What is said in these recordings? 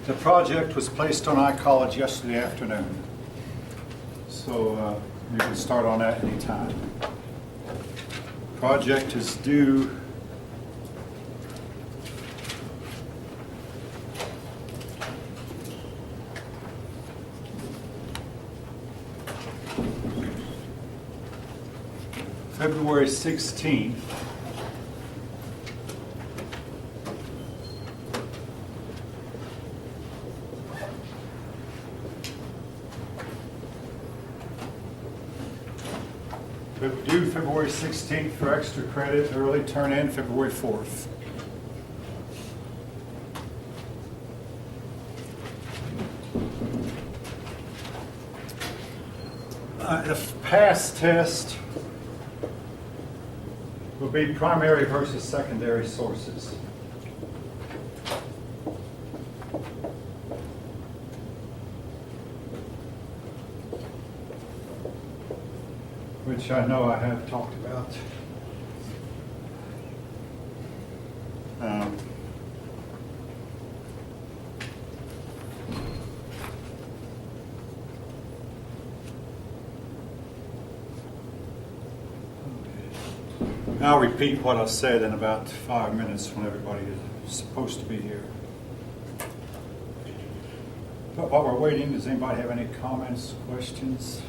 The project was placed on iCollege yesterday afternoon, so you can start on that anytime. Project is due February 16th. Due February 16th for extra credit, early turn in February 4th. The pass test will be primary versus secondary sources. Which I know I have talked about. I'll repeat what I said in about 5 minutes when everybody is supposed to be here. But while we're waiting, does anybody have any comments, questions?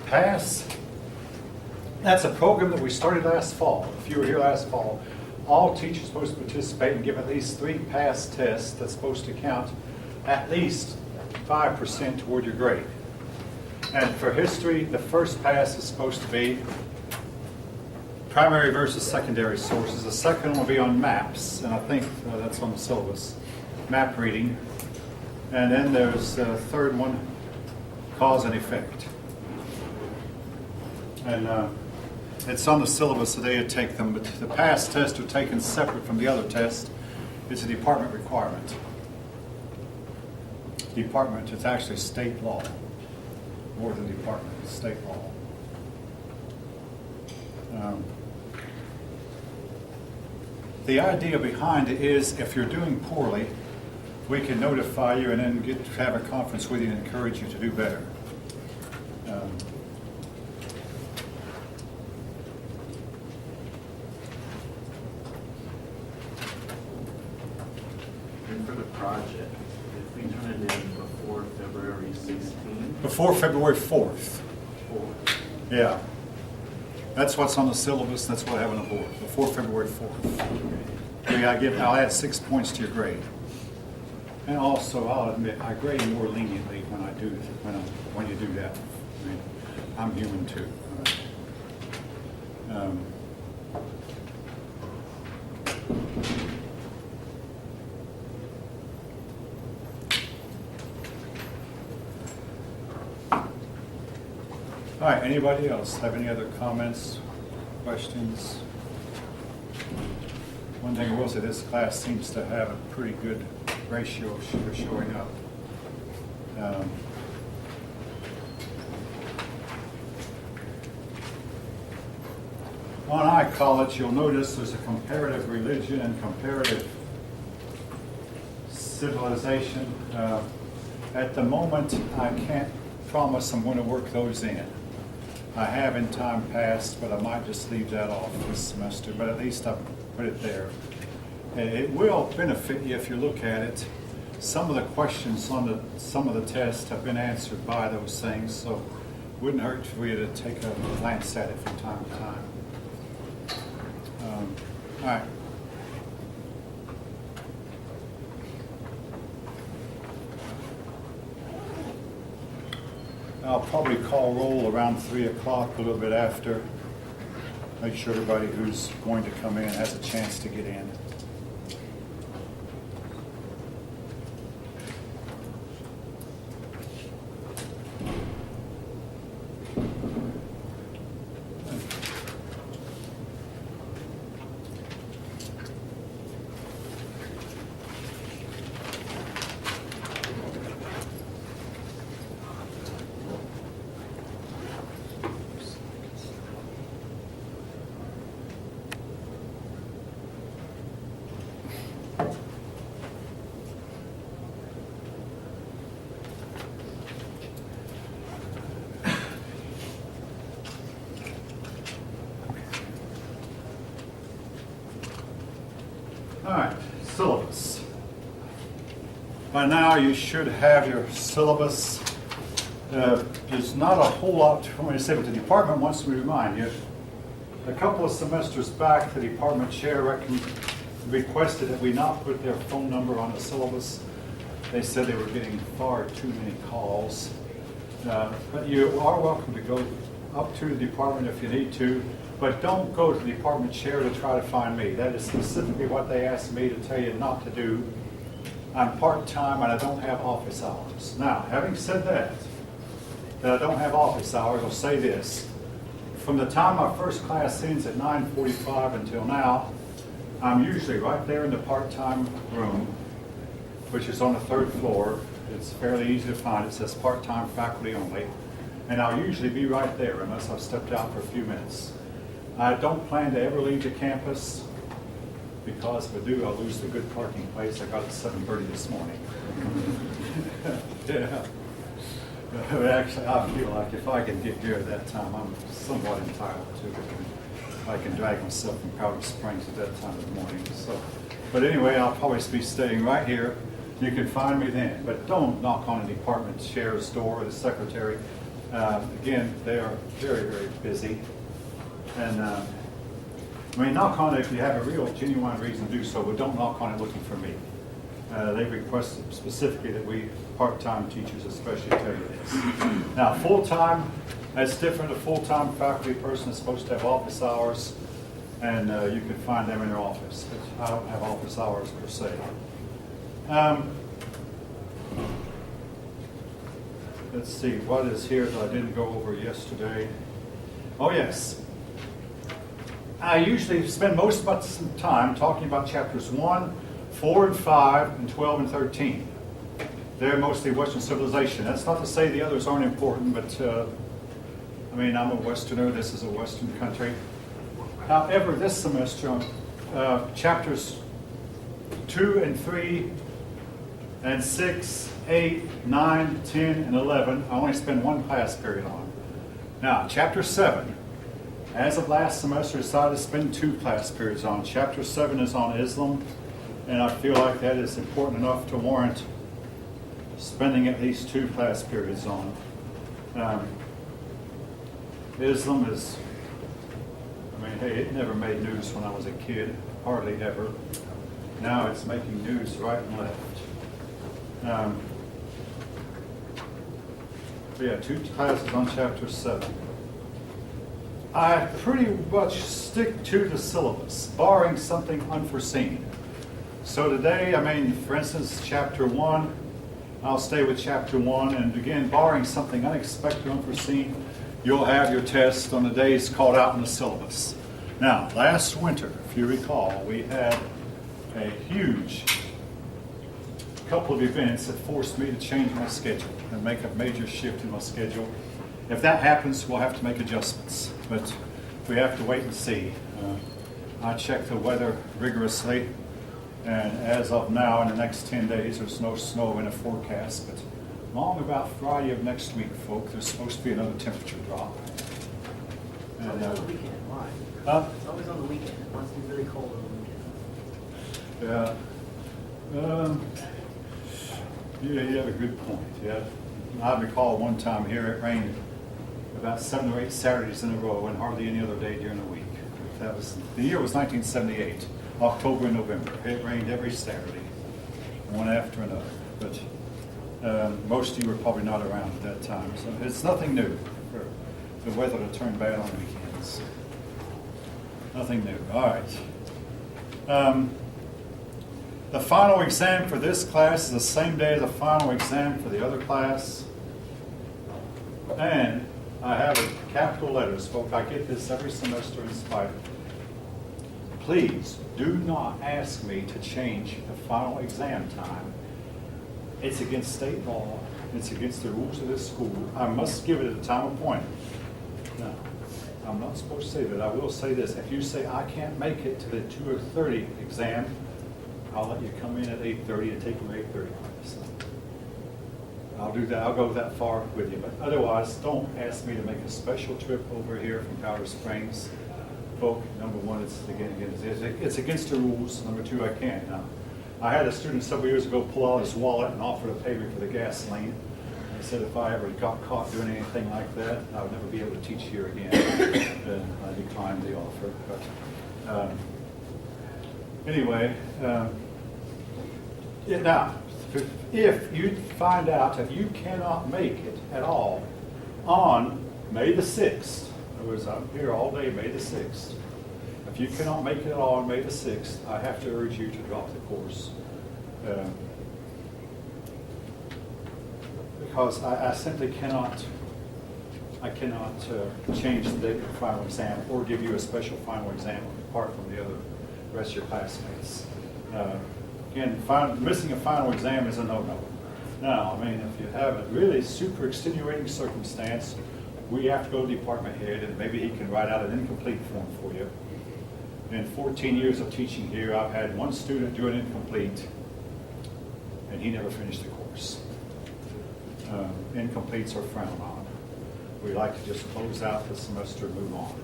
PASS, that's a program that we started last fall. If you were here last fall, all teachers are supposed to participate and give at least 3 PASS tests that's supposed to count at least 5% toward your grade. And for history, the first PASS is supposed to be primary versus secondary sources. The second one will be on maps, and I think that's on the syllabus, map reading. And then there's the third one, cause and effect. And it's on the syllabus, so they take them, but the PASS tests are taken separate from the other test. It's a department requirement. Department, it's actually state law, more than department, it's state law. The idea behind it is if you're doing poorly, we can notify you and then have a conference with you and encourage you to do better. And for the project, if we turn it in before February 16th? Before February 4th. 4th. Yeah. That's what's on the syllabus, that's what I have on the board, before February 4th. basically, I'll add 6 points to your grade. And also, I'll admit, I grade more leniently when you do that. I mean, I'm human too. All right, anybody else have any other comments, questions? One thing I will say, this class seems to have a pretty good ratio of showing up. On iCollege, you'll notice there's a comparative religion and comparative civilization. At the moment, I can't promise I'm going to work those in. I have in time past, but I might just leave that off this semester, but at least I've put it there. It will benefit you if you look at it. Some of the questions on some of the tests have been answered by those things, so it wouldn't hurt for you to take a glance at it from time to time. All right. I'll probably call roll around 3 o'clock, a little bit after. Make sure everybody who's going to come in has a chance to get in. All right, syllabus. By now you should have your syllabus. There's not a whole lot for me to say, but the department wants me to remind you. A couple of semesters back, the department chair requested that we not put their phone number on the syllabus. They said they were getting far too many calls. But you are welcome to go up to the department if you need to. But don't go to the department chair to try to find me. That is specifically what they asked me to tell you not to do. I'm part-time and I don't have office hours. Now, having said that I don't have office hours, I'll say this. From the time my first class ends at 9:45 until now, I'm usually right there in the part-time room, which is on the 3rd floor. It's fairly easy to find. It says part-time faculty only. And I'll usually be right there unless I've stepped out for a few minutes. I don't plan to ever leave the campus because if I do, I'll lose the good parking place I got at 7:30 this morning. Yeah. But actually, I feel like if I can get here at that time, I'm somewhat entitled to it. I can drag myself from Powder Springs at that time of the morning. So, but anyway, I'll probably be staying right here. You can find me then, but don't knock on the department chair's door or the secretary. Again, they are very, very busy. And I mean, knock on it if you have a real, genuine reason to do so, but don't knock on it looking for me. They requested specifically that we part-time teachers especially tell you this. Now, full-time, that's different. A full-time faculty person is supposed to have office hours, and you can find them in their office. But I don't have office hours per se. Let's see, what is here that I didn't go over yesterday? Oh, yes. I usually spend most of my time talking about chapters 1, 4, and 5, and 12 and 13. They're mostly Western civilization. That's not to say the others aren't important, but I mean, I'm a Westerner. This is a Western country. However, this semester, chapters 2 and 3 and 6, 8, 9, 10, and 11, I only spend one class period on. Now, chapter 7, as of last semester, I decided to spend 2 class periods on. Chapter 7 is on Islam, and I feel like that is important enough to warrant spending at least 2 class periods on. Islam is, I mean, hey, it never made news when I was a kid, hardly ever. Now it's making news right and left. Yeah, 2 classes on chapter 7. I pretty much stick to the syllabus, barring something unforeseen. So today, for instance, chapter 1, I'll stay with chapter 1, and again, barring something unexpected, unforeseen, you'll have your test on the days called out in the syllabus. Now, last winter, if you recall, we had a huge couple of events that forced me to change my schedule and make a major shift in my schedule. If that happens, we'll have to make adjustments, but we have to wait and see. I check the weather rigorously, and as of now, in the next 10 days, there's no snow in the forecast, but along about Friday of next week, folk, there's supposed to be another temperature drop. It's always on the weekend. Why? Huh? It's always on the weekend. It wants to be really cold on the weekend. Yeah, you have a good point. Yeah, I recall one time here it rained about 7 or 8 Saturdays in a row, and hardly any other day during the week. That was the year was 1978, October and November. It rained every Saturday, one after another. But most of you were probably not around at that time, so it's nothing new for the weather to turn bad on weekends. Nothing new. All right. The final exam for this class is the same day as the final exam for the other class. And I have it capital letters, folks. I get this every semester in Spider. Please do not ask me to change the final exam time. It's against state law. It's against the rules of this school. I must give it at the time appointed. Now, I'm not supposed to say that. I will say this. If you say I can't make it to the 2:30 exam, I'll let you come in at 8:30 and take your 8:30 class. I'll do that. I'll go that far with you. But otherwise, don't ask me to make a special trip over here from Powder Springs. Folk, number one, it's against the rules. Number two, I can't. Now, I had a student several years ago pull out his wallet and offer to pay me for the gasoline. He said if I ever got caught doing anything like that, I would never be able to teach here again. And I declined the offer. But anyway, now, if you find out that you cannot make it at all on May the 6th, in other words, I'm here all day, May the 6th. If you cannot make it at all on May the 6th, I have to urge you to drop the course. Because I simply cannot, change the date of the final exam or give you a special final exam apart from the other rest of your classmates. Again, missing a final exam is a no-no. Now, if you have a really super extenuating circumstance, we have to go to the department head, and maybe he can write out an incomplete form for you. In 14 years of teaching here, I've had one student do an incomplete, and he never finished the course. Incompletes are frowned on. We like to just close out the semester and move on.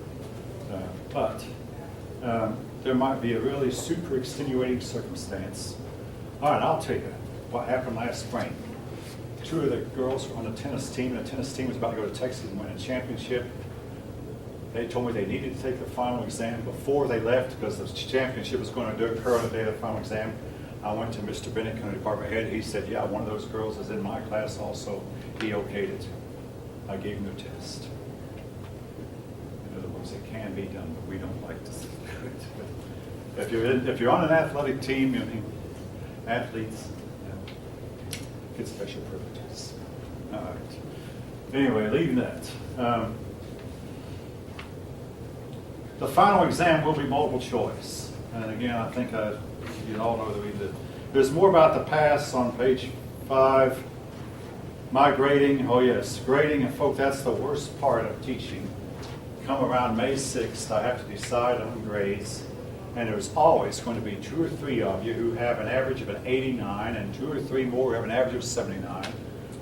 But there might be a really super extenuating circumstance. All right, I'll tell you what happened last spring. 2 of the girls were on the tennis team, and the tennis team was about to go to Texas and win a championship. They told me they needed to take the final exam before they left because the championship was going to occur on the day of the final exam. I went to Mr. Bennett, the department head. He said, yeah, one of those girls is in my class also. He okayed it. I gave him the test. In other words, it can be done, but we don't like to do it. If you're on an athletic team, athletes get special privileges. All right. Anyway, leaving that. The final exam will be multiple choice. And again, I think you all know that we did. There's more about the pass on page 5. My grading, oh yes, grading, and folks, that's the worst part of teaching. Come around May 6th, I have to decide on grades. And there's always going to be 2 or 3 of you who have an average of an 89, and 2 or 3 more who have an average of 79,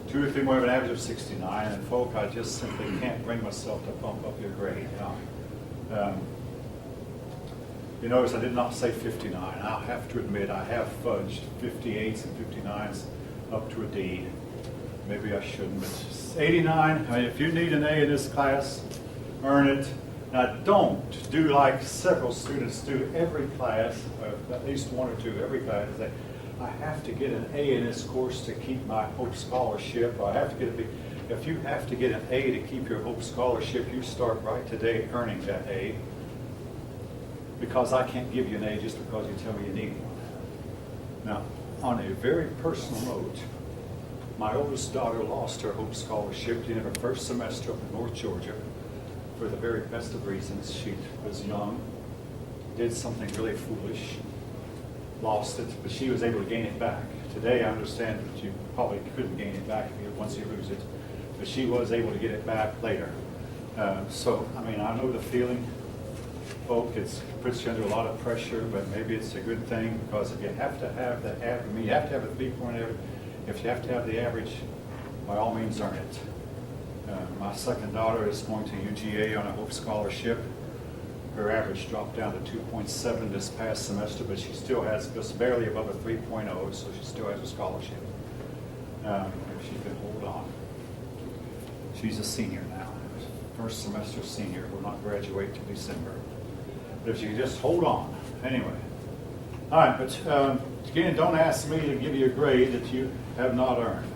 2 or 3 more have an average of 69, and folk, I just simply can't bring myself to bump up your grade. You notice I did not say 59. I'll have to admit I have fudged 58s and 59s up to a D. Maybe I shouldn't, but 89, if you need an A in this class, earn it. Now, don't do like several students do every class, at least one or two, every class, say, I have to get an A in this course to keep my Hope Scholarship, or I have to get a B. If you have to get an A to keep your Hope Scholarship, you start right today earning that A. Because I can't give you an A just because you tell me you need one. Now, on a very personal note, my oldest daughter lost her Hope Scholarship in her first semester up in North Georgia for the very best of reasons. She was young, did something really foolish, lost it, but she was able to gain it back. Today, I understand that you probably couldn't gain it back once you lose it, but she was able to get it back later. So, I mean, I know the feeling, folk, it puts you under a lot of pressure, but maybe it's a good thing, because if you have to have the average, I mean, you have to have a 3-point average. If you have to have the average, by all means earn it. My second daughter is going to UGA on a Hope Scholarship. Her average dropped down to 2.7 this past semester, but she still has just barely above a 3.0, so she still has a scholarship. If she can hold on. She's a senior now, first semester senior, will not graduate till December. But if she can just hold on, anyway. All right, but again, don't ask me to give you a grade that you have not earned.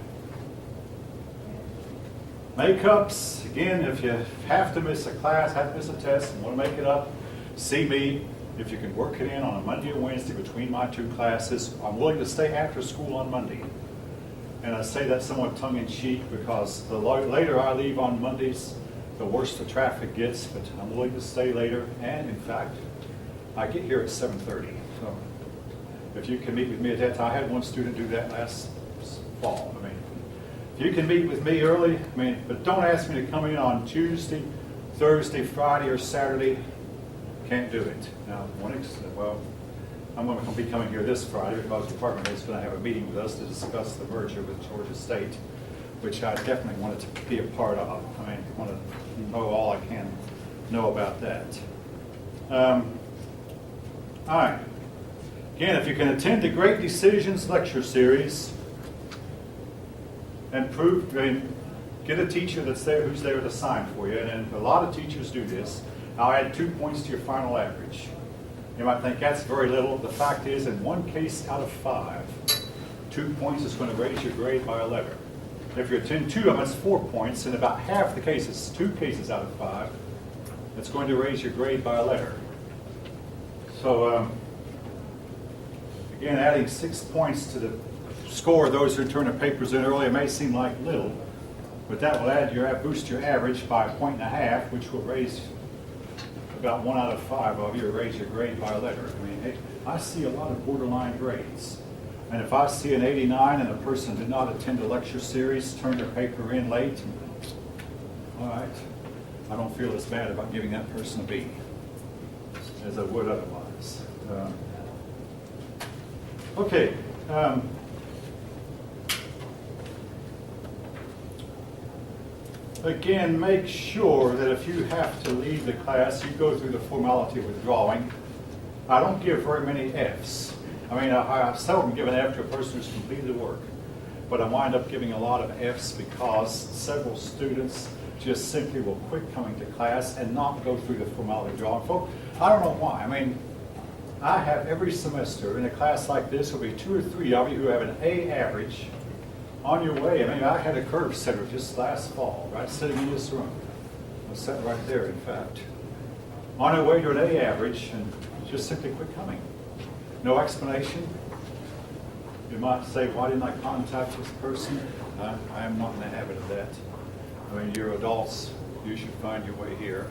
Makeups, again, if you have to miss a class, have to miss a test, and want to make it up, see me. If you can work it in on a Monday or Wednesday between my two classes, I'm willing to stay after school on Monday. And I say that somewhat tongue-in-cheek because the later I leave on Mondays, the worse the traffic gets, but I'm willing to stay later. And in fact, I get here at 7:30. So if you can meet with me at that time, I had one student do that last fall. I mean, if you can meet with me early, I mean, but don't ask me to come in on Tuesday, Thursday, Friday, or Saturday. Can't do it. Now, well, I'm going to be coming here this Friday because the department is going to have a meeting with us to discuss the merger with Georgia State, which I definitely wanted to be a part of. I mean, I want to know all I can know about that. All right. Again, if you can attend the Great Decisions lecture series and get a teacher that's there who's there to sign for you, and a lot of teachers do this, I'll add 2 points to your final average. You might think that's very little. The fact is, in one case out of 5, 2 points is going to raise your grade by a letter. If you attend 2 of them, that's 4 points. In about half the cases, 2 cases out of 5, it's going to raise your grade by a letter. So, again, adding 6 points to the score of those who turn their papers in early, it may seem like little, but that will boost your average by 1.5 points, which will raise about 1 out of 5 of you, or raise your grade by a letter. I mean, hey, I see a lot of borderline grades. And if I see an 89 and a person did not attend a lecture series, turned their paper in late, all right, I don't feel as bad about giving that person a B as I would otherwise. Okay. Again, make sure that if you have to leave the class, you go through the formality of withdrawing. I don't give very many Fs. I mean, I seldom give an F to a person who's completed the work, but I wind up giving a lot of Fs because several students just simply will quit coming to class and not go through the formality of withdrawing. Folks, I don't know why. I mean, I have every semester in a class like this, there'll be 2 or 3 of you who have an A average on your way. I mean, I had a curve setter just last fall, right, sitting in this room. I was sitting right there, in fact. On our way to an A average, and just simply quit coming. No explanation. You might say, why didn't I contact this person? I am not in the habit of that. I mean, you're adults. You should find your way here.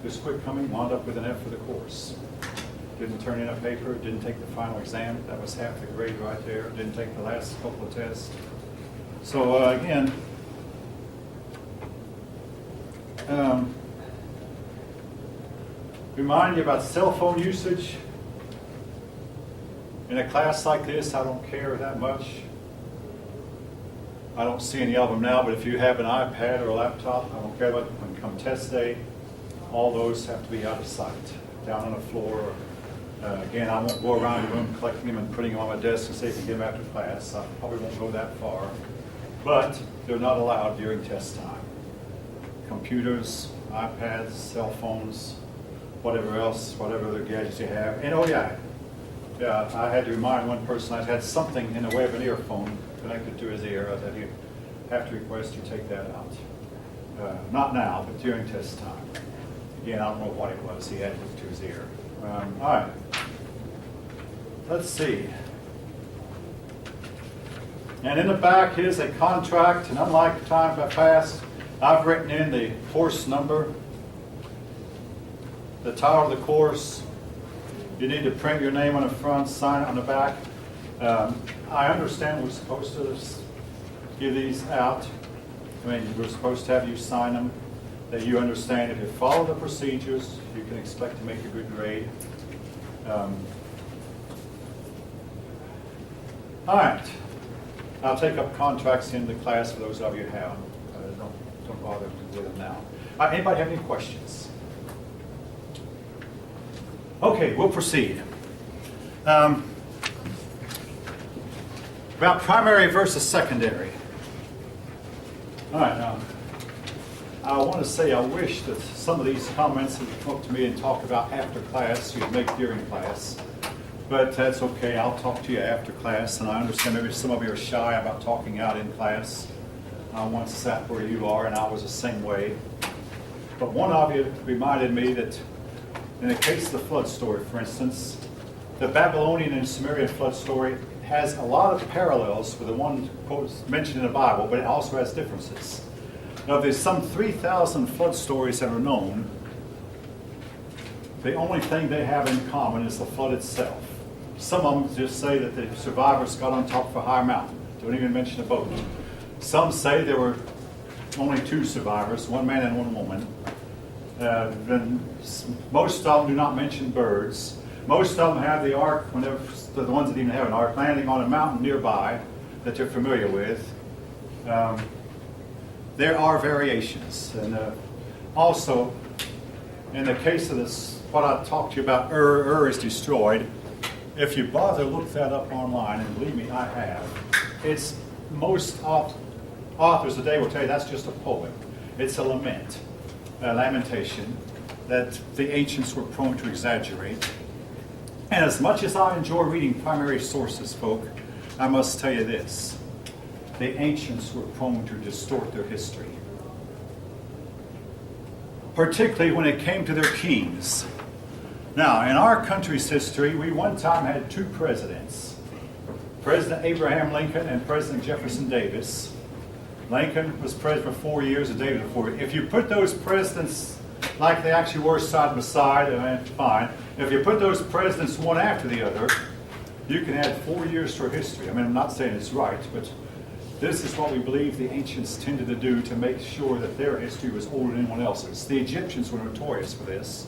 Just quit coming, wound up with an F for the course. Didn't turn in a paper, didn't take the final exam. That was half the grade right there. Didn't take the last couple of tests. So again, remind you about cell phone usage. In a class like this, I don't care that much. I don't see any of them now, but if you have an iPad or a laptop, I don't care about when come test day, all those have to be out of sight, down on the floor. Again, I won't go around the room collecting them and putting them on my desk and say you can get them after class. I probably won't go that far. But they're not allowed during test time. Computers, iPads, cell phones, whatever else, whatever other gadgets you have. And oh yeah, I had to remind one person I had something in the way of an earphone connected to his ear that he'd have to request you take that out. Not now, but during test time. Again, I don't know what it was he had hooked to his ear. All right. Let's see. And in the back is a contract, and unlike times past, I've written in the course number, the title of the course. You need to print your name on the front, sign it on the back. I understand we're supposed to give these out. I mean, we're supposed to have you sign them, that you understand if you follow the procedures, you can expect to make a good grade. All right. I'll take up contracts in the class for those of you who have them. Don't bother with them now. Anybody have any questions? Okay, we'll proceed. About primary versus secondary. All right, now, I want to say I wish that some of these comments that you come up to me and talk about after class, you'd make during class. But that's okay, I'll talk to you after class, and I understand maybe some of you are shy about talking out in class. I once sat where you are, and I was the same way. But one of you reminded me that in the case of the flood story, for instance, the Babylonian and Sumerian flood story has a lot of parallels with the one mentioned in the Bible, but it also has differences. Now, there's some 3,000 flood stories that are known. The only thing they have in common is the flood itself. Some of them just say that the survivors got on top of a high mountain. Don't even mention a boat. Some say there were only 2 survivors, 1 man and 1 woman. Then most of them do not mention birds. Most of them have the ark, whenever the ones that even have an ark, landing on a mountain nearby that you're familiar with. There are variations. And also, in the case of this, what I talked to you about, Ur is destroyed. If you bother to look that up online, and believe me, I have, it's most authors today will tell you that's just a poem. It's a lament, a lamentation that the ancients were prone to exaggerate. And as much as I enjoy reading primary sources, folk, I must tell you this. The ancients were prone to distort their history. Particularly when it came to their kings. Now, in our country's history, we one time had 2 presidents. President Abraham Lincoln and President Jefferson Davis. Lincoln was president for 4 years and Davis for 4 years. If you put those presidents like they actually were side by side, fine. If you put those presidents one after the other, you can add 4 years to our history. I mean, I'm not saying it's right, but this is what we believe the ancients tended to do to make sure that their history was older than anyone else's. The Egyptians were notorious for this.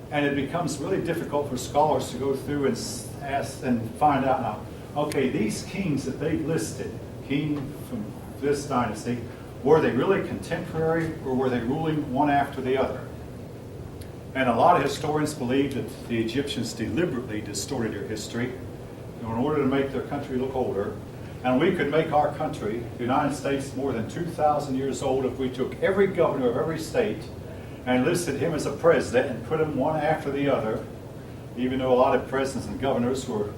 And it becomes really difficult for scholars to go through and ask and find out now, okay, these kings that they've listed, king from this dynasty, were they really contemporary or were they ruling one after the other? And a lot of historians believe that the Egyptians deliberately distorted their history in order to make their country look older. And we could make our country, the United States, more than 2,000 years old if we took every governor of every state and listed him as a president and put them one after the other, even though a lot of presidents and governors were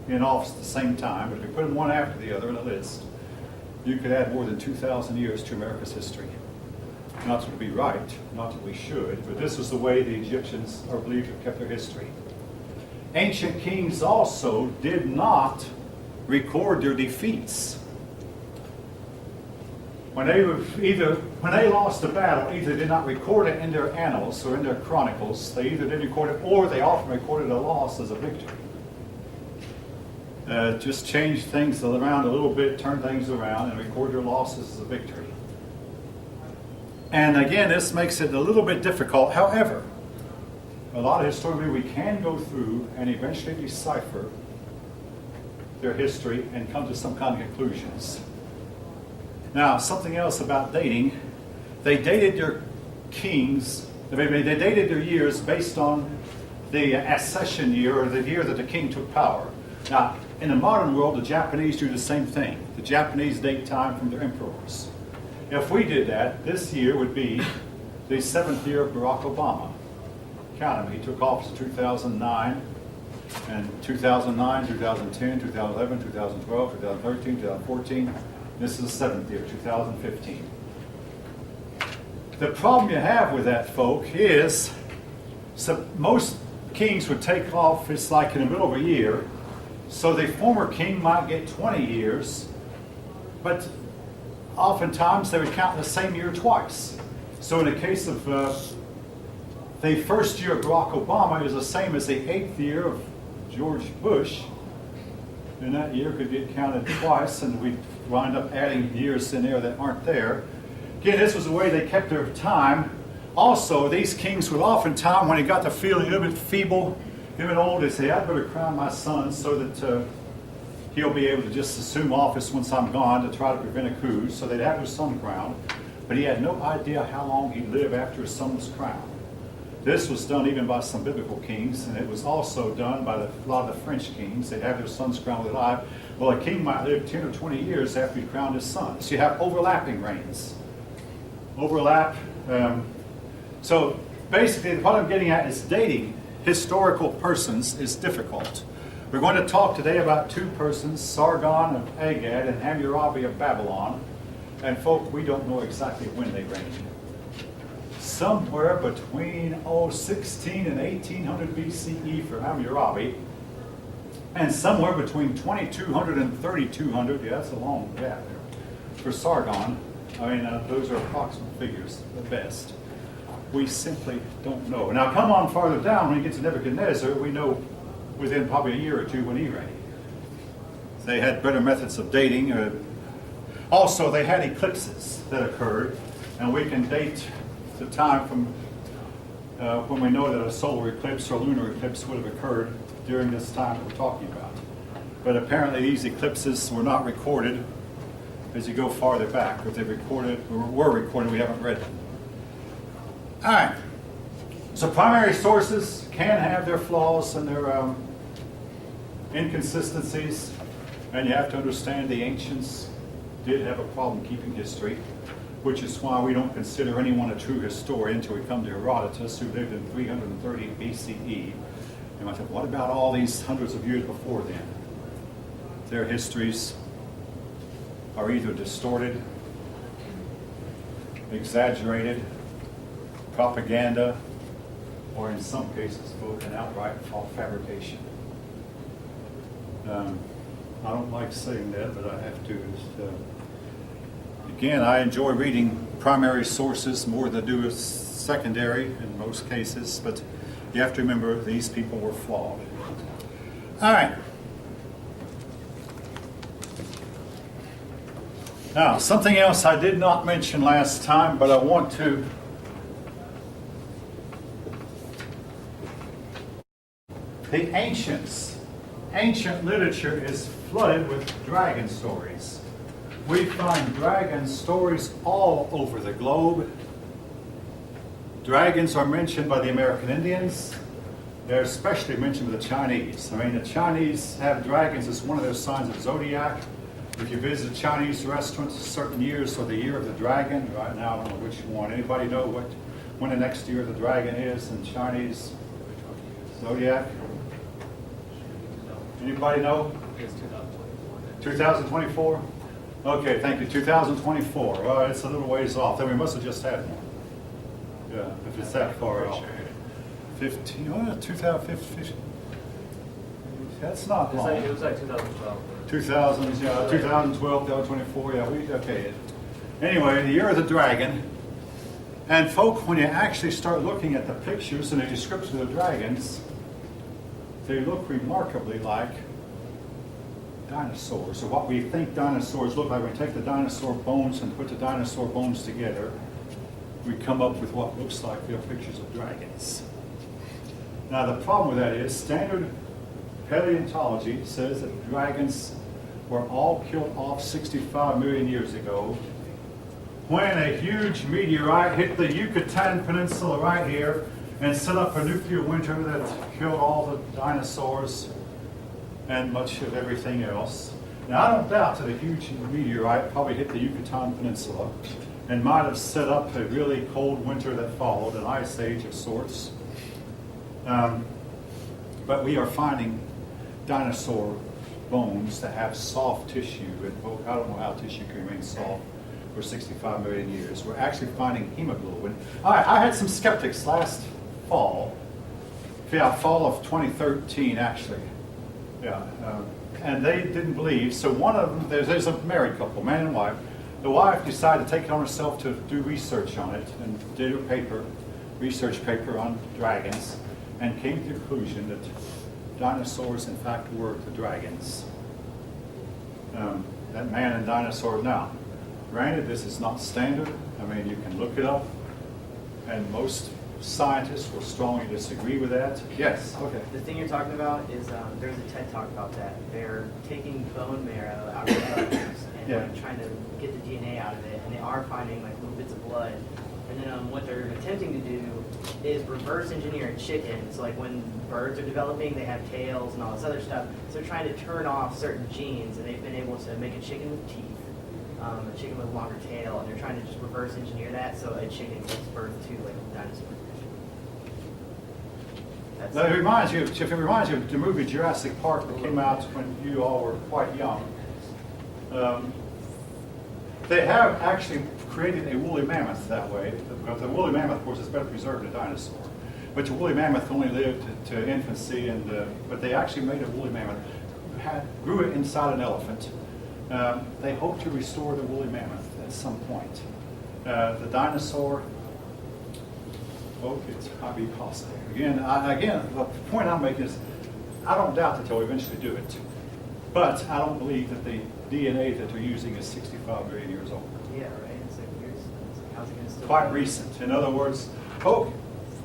in office at the same time. But if we put them one after the other in a list, you could add more than 2,000 years to America's history. Not that it would be right, not that we should, but this is the way the Egyptians are believed to have kept their history. Ancient kings also did not record their defeats. When they lost a battle, either did not record it in their annals or in their chronicles. They either didn't record it, or they often recorded a loss as a victory. Just change things around a little bit, turn things around, and record your losses as a victory. And again, this makes it a little bit difficult. However, a lot of historians, we can go through and eventually decipher their history and come to some kind of conclusions. Now, something else about dating. They dated their kings, they dated their years based on the accession year, or the year that the king took power. Now, in the modern world, the Japanese do the same thing. The Japanese date time from their emperors. If we did that, this year would be the 7th year of Barack Obama. Count him, he took office in 2009, and 2009, 2010, 2011, 2012, 2013, 2014. This is the 7th year, 2015. The problem you have with that, folk, is most kings would take office like in the middle of a year, so the former king might get 20 years, but oftentimes they would count the same year twice. So in the case of the first year of Barack Obama is the same as the 8th year of George Bush, and that year could get counted twice, and we wind up adding years in there that aren't there. Again, this was the way they kept their time. Also, these kings would oftentimes, when they got to feeling a little bit feeble, even old, they say, I'd better crown my son so that he'll be able to just assume office once I'm gone to try to prevent a coup. So they'd have his son crowned, but he had no idea how long he'd live after his son was crowned. This was done even by some biblical kings, and it was also done by a lot of the French kings. They'd have their sons crowned alive. Well, a king might live 10 or 20 years after he crowned his son. So you have overlapping reigns. Overlap. So basically what I'm getting at is dating historical persons is difficult. We're going to talk today about two persons, Sargon of Agad and Hammurabi of Babylon. And folk, we don't know exactly when they reigned. Somewhere between 16 and 1800 BCE for Hammurabi, and somewhere between 2200 and 3200, yeah, that's a long gap there, for Sargon. I mean, those are approximate figures at best. We simply don't know. Now come on farther down, when you get to Nebuchadnezzar, we know within probably a year or two when he reigned. They had better methods of dating. Also, they had eclipses that occurred, and we can date the time from when we know that a solar eclipse or lunar eclipse would have occurred during this time that we're talking about. But apparently these eclipses were not recorded as you go farther back. If they recorded or were recorded, we haven't read them. All right. So primary sources can have their flaws and their inconsistencies, and you have to understand the ancients did have a problem keeping history, which is why we don't consider anyone a true historian until we come to Herodotus, who lived in 330 BCE. And I thought, what about all these hundreds of years before then? Their histories are either distorted, exaggerated, propaganda, or in some cases, both an outright fabrication. I don't like saying that, but I have to. Again, I enjoy reading primary sources more than I do as secondary in most cases, but you have to remember these people were flawed. All right. Now, something else I did not mention last time, but I want to. The ancient literature is flooded with dragon stories. We find dragon stories all over the globe. Dragons are mentioned by the American Indians. They're especially mentioned by the Chinese. I mean, the Chinese have dragons as one of their signs of zodiac. If you visit Chinese restaurants, certain years are the year of the dragon. Right now, I don't know which one. Anybody know when the next year of the dragon is in Chinese zodiac? Anybody know? It's 2024. 2024? Okay, thank you. 2024. Well, it's a little ways off. Then we must have just had one. Yeah, if it's that far off. 15, 2015. That's not long. It was like 2012. 2000, yeah, 2012, 2024, yeah, okay. Anyway, the year of the dragon. And folk, when you actually start looking at the pictures and the description of the dragons, they look remarkably like dinosaurs, or what we think dinosaurs look like. When we take the dinosaur bones and put the dinosaur bones together, we come up with what looks like real pictures of dragons. Now the problem with that is standard paleontology says that dragons were all killed off 65 million years ago when a huge meteorite hit the Yucatan Peninsula right here and set up a nuclear winter that killed all the dinosaurs and much of everything else. Now I don't doubt that a huge meteorite probably hit the Yucatan Peninsula and might have set up a really cold winter that followed, an ice age of sorts. But we are finding dinosaur bones that have soft tissue. And I don't know how tissue can remain soft for 65 million years. We're actually finding hemoglobin. I had some skeptics last fall. Yeah, fall of 2013, actually. Yeah, and they didn't believe. So one of them, there's a married couple, man and wife. The wife decided to take it on herself to do research on it and did a research paper on dragons, and came to the conclusion that dinosaurs, in fact, were the dragons. That man and dinosaur. Now, granted, this is not standard. I mean, you can look it up, and most scientists will strongly disagree with that. Yes. Okay. The thing you're talking about is there's a TED talk about that. They're taking bone marrow out of the bones and Yeah. like, trying to get the DNA out of it, and they are finding like little bits of blood. And then what they're attempting to do is reverse engineer a chicken. So like when birds are developing, they have tails and all this other stuff. So they're trying to turn off certain genes, and they've been able to make a chicken with teeth, a chicken with a longer tail, and they're trying to just reverse engineer that so a chicken gives birth to like a dinosaur. Now, it reminds you of the movie Jurassic Park that came out when you all were quite young. They have actually created a woolly mammoth that way. The woolly mammoth, of course, is better preserved than a dinosaur. But the woolly mammoth only lived to infancy, but they actually made a woolly mammoth, grew it inside an elephant. They hope to restore the woolly mammoth at some point. The dinosaur, it might be possible. Again, the point I'm making is, I don't doubt that they'll eventually do it. But I don't believe that the DNA that they're using is 65 million years old. Yeah, right. It's like, how's it going to still Quite be? recent. In other words,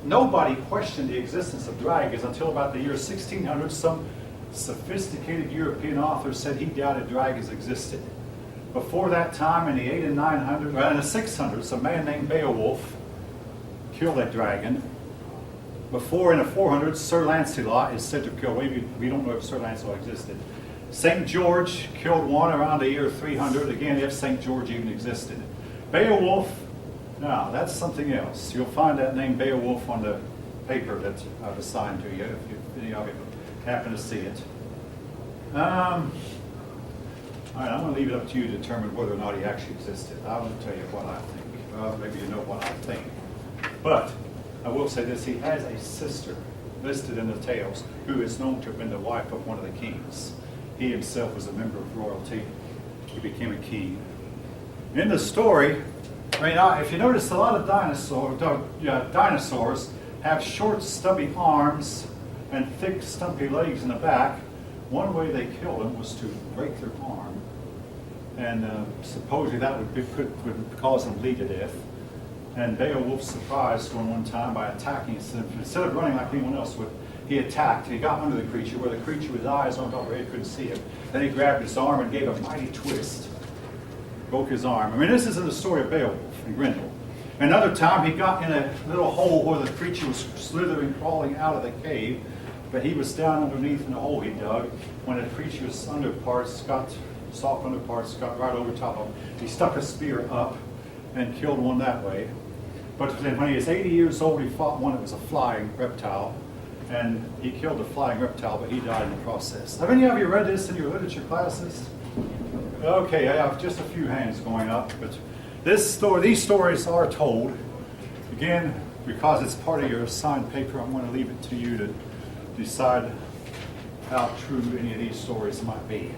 nobody questioned the existence of dragons until about the year 1600. Some sophisticated European author said he doubted dragons existed. Before that time, in the 800s and 900s, well, in the 600s, a man named Beowulf killed that dragon. Before, in the 400s, Sir Lancelot is said to kill. We don't know if Sir Lancelot existed. St. George killed one around the year 300, again, if St. George even existed. Beowulf, now, that's something else. You'll find that name Beowulf on the paper that I've assigned to you, if any of you happen to see it. All right, I'm going to leave it up to you to determine whether or not he actually existed. I won't tell you what I think. Well, maybe you know what I think. But I will say this, he has a sister listed in the tales who is known to have been the wife of one of the kings. He himself was a member of royalty. He became a king. In the story, I mean, if you notice, a lot of dinosaurs have short, stubby arms and thick, stumpy legs in the back. One way they killed them was to break their arm. And supposedly that would cause them to bleed to death. And Beowulf surprised one time by attacking. Instead of running like anyone else would, he attacked. He got under the creature where the creature with eyes on top of her head couldn't see him. Then he grabbed his arm and gave a mighty twist. Broke his arm. I mean, this is in the story of Beowulf and Grendel. Another time he got in a little hole where the creature was slithering, crawling out of the cave, but he was down underneath in the hole he dug when the creature's soft underparts got right over top of him. He stuck a spear up and killed one that way. But then when he was 80 years old, he fought one that was a flying reptile. And he killed a flying reptile, but he died in the process. Have any of you read this in your literature classes? Okay, I have just a few hands going up. But these stories are told. Again, because it's part of your assigned paper, I'm going to leave it to you to decide how true any of these stories might be.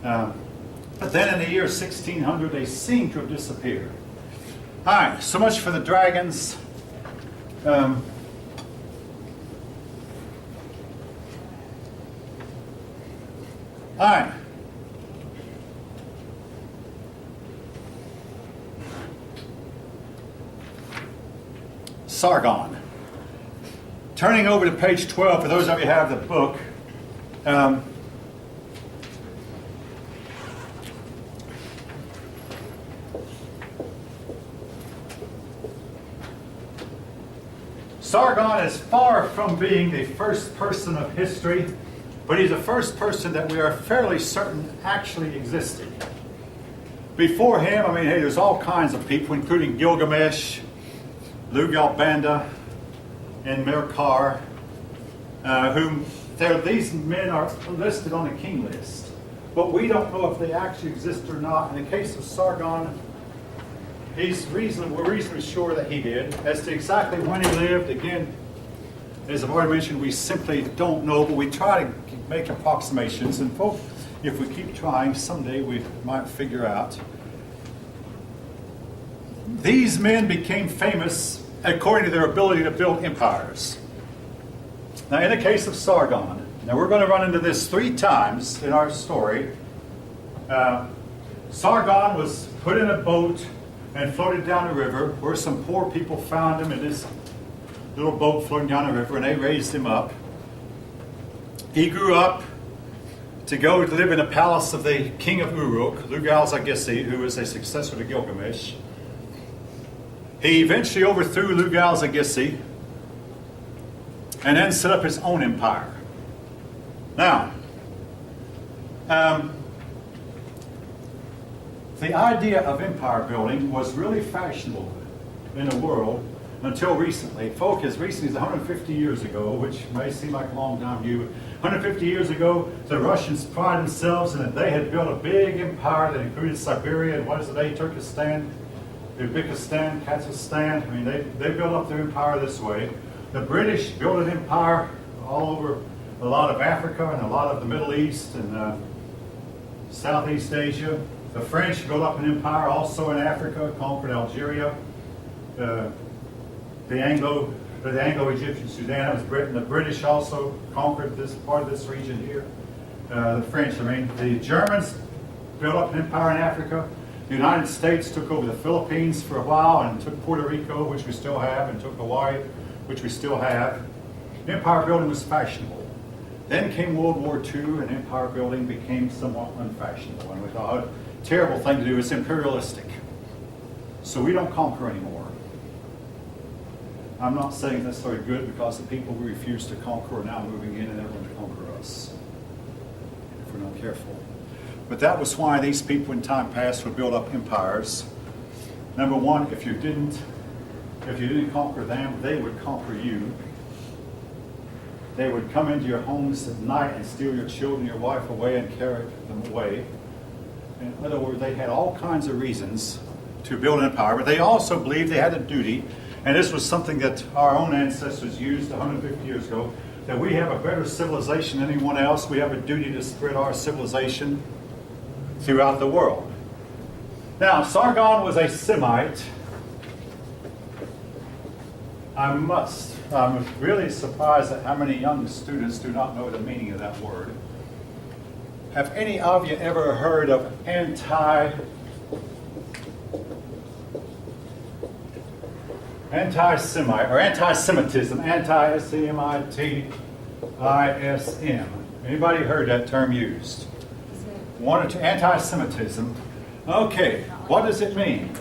But then in the year 1600, they seem to have disappeared. All right, so much for the dragons. All right. Sargon. Turning over to page 12, for those of you who have the book. Sargon is far from being the first person of history, but he's the first person that we are fairly certain actually existed. Before him, I mean, hey, there's all kinds of people, including Gilgamesh, Lugalbanda, and Merkar, these men are listed on the king list. But we don't know if they actually exist or not. In the case of Sargon, we're reasonably sure that he did. As to exactly when he lived, again, as I've already mentioned, we simply don't know, but we try to make approximations. And folks, if we keep trying, someday we might figure out. These men became famous according to their ability to build empires. Now, in the case of Sargon, now we're going to run into this 3 times in our story. Sargon was put in a boat and floated down a river where some poor people found him in this little boat floating down a river, and they raised him up. He grew up to go to live in the palace of the king of Uruk, Lugal-Zaggisi, who was a successor to Gilgamesh. He eventually overthrew Lugal-Zaggisi and then set up his own empire. Now, the idea of empire building was really fashionable in the world until recently. Folk, as recently as 150 years ago, which may seem like a long time to you, but 150 years ago, the Russians prided themselves in that they had built a big empire that included Siberia and what is today Turkestan, Uzbekistan, Kazakhstan. I mean, they built up their empire this way. The British built an empire all over a lot of Africa and a lot of the Middle East and Southeast Asia. The French built up an empire also in Africa, conquered Algeria. The Anglo-Egyptian Sudan was Britain. The British also conquered this part of this region here. The French, the Germans built up an empire in Africa. The United States took over the Philippines for a while and took Puerto Rico, which we still have, and took Hawaii, which we still have. Empire building was fashionable. Then came World War II, and empire building became somewhat unfashionable. And we thought, a terrible thing to do. It's imperialistic. So we don't conquer anymore. I'm not saying that's very good, because the people we refuse to conquer are now moving in and they're going to conquer us if we're not careful. But that was why these people in time past would build up empires. Number one, if you didn't conquer them, they would conquer you. They would come into your homes at night and steal your children, your wife away, and carry them away. In other words, they had all kinds of reasons to build an empire, but they also believed they had a duty, and this was something that our own ancestors used 150 years ago, that we have a better civilization than anyone else. We have a duty to spread our civilization throughout the world. Now, Sargon was a Semite. I'm really surprised at how many young students do not know the meaning of that word. Have any of you ever heard of anti-Semite or anti-Semitism? Anti-S-E-M-I-T-I-S-M. Anybody heard that term used? One or two. Anti-Semitism. Okay, what does it mean?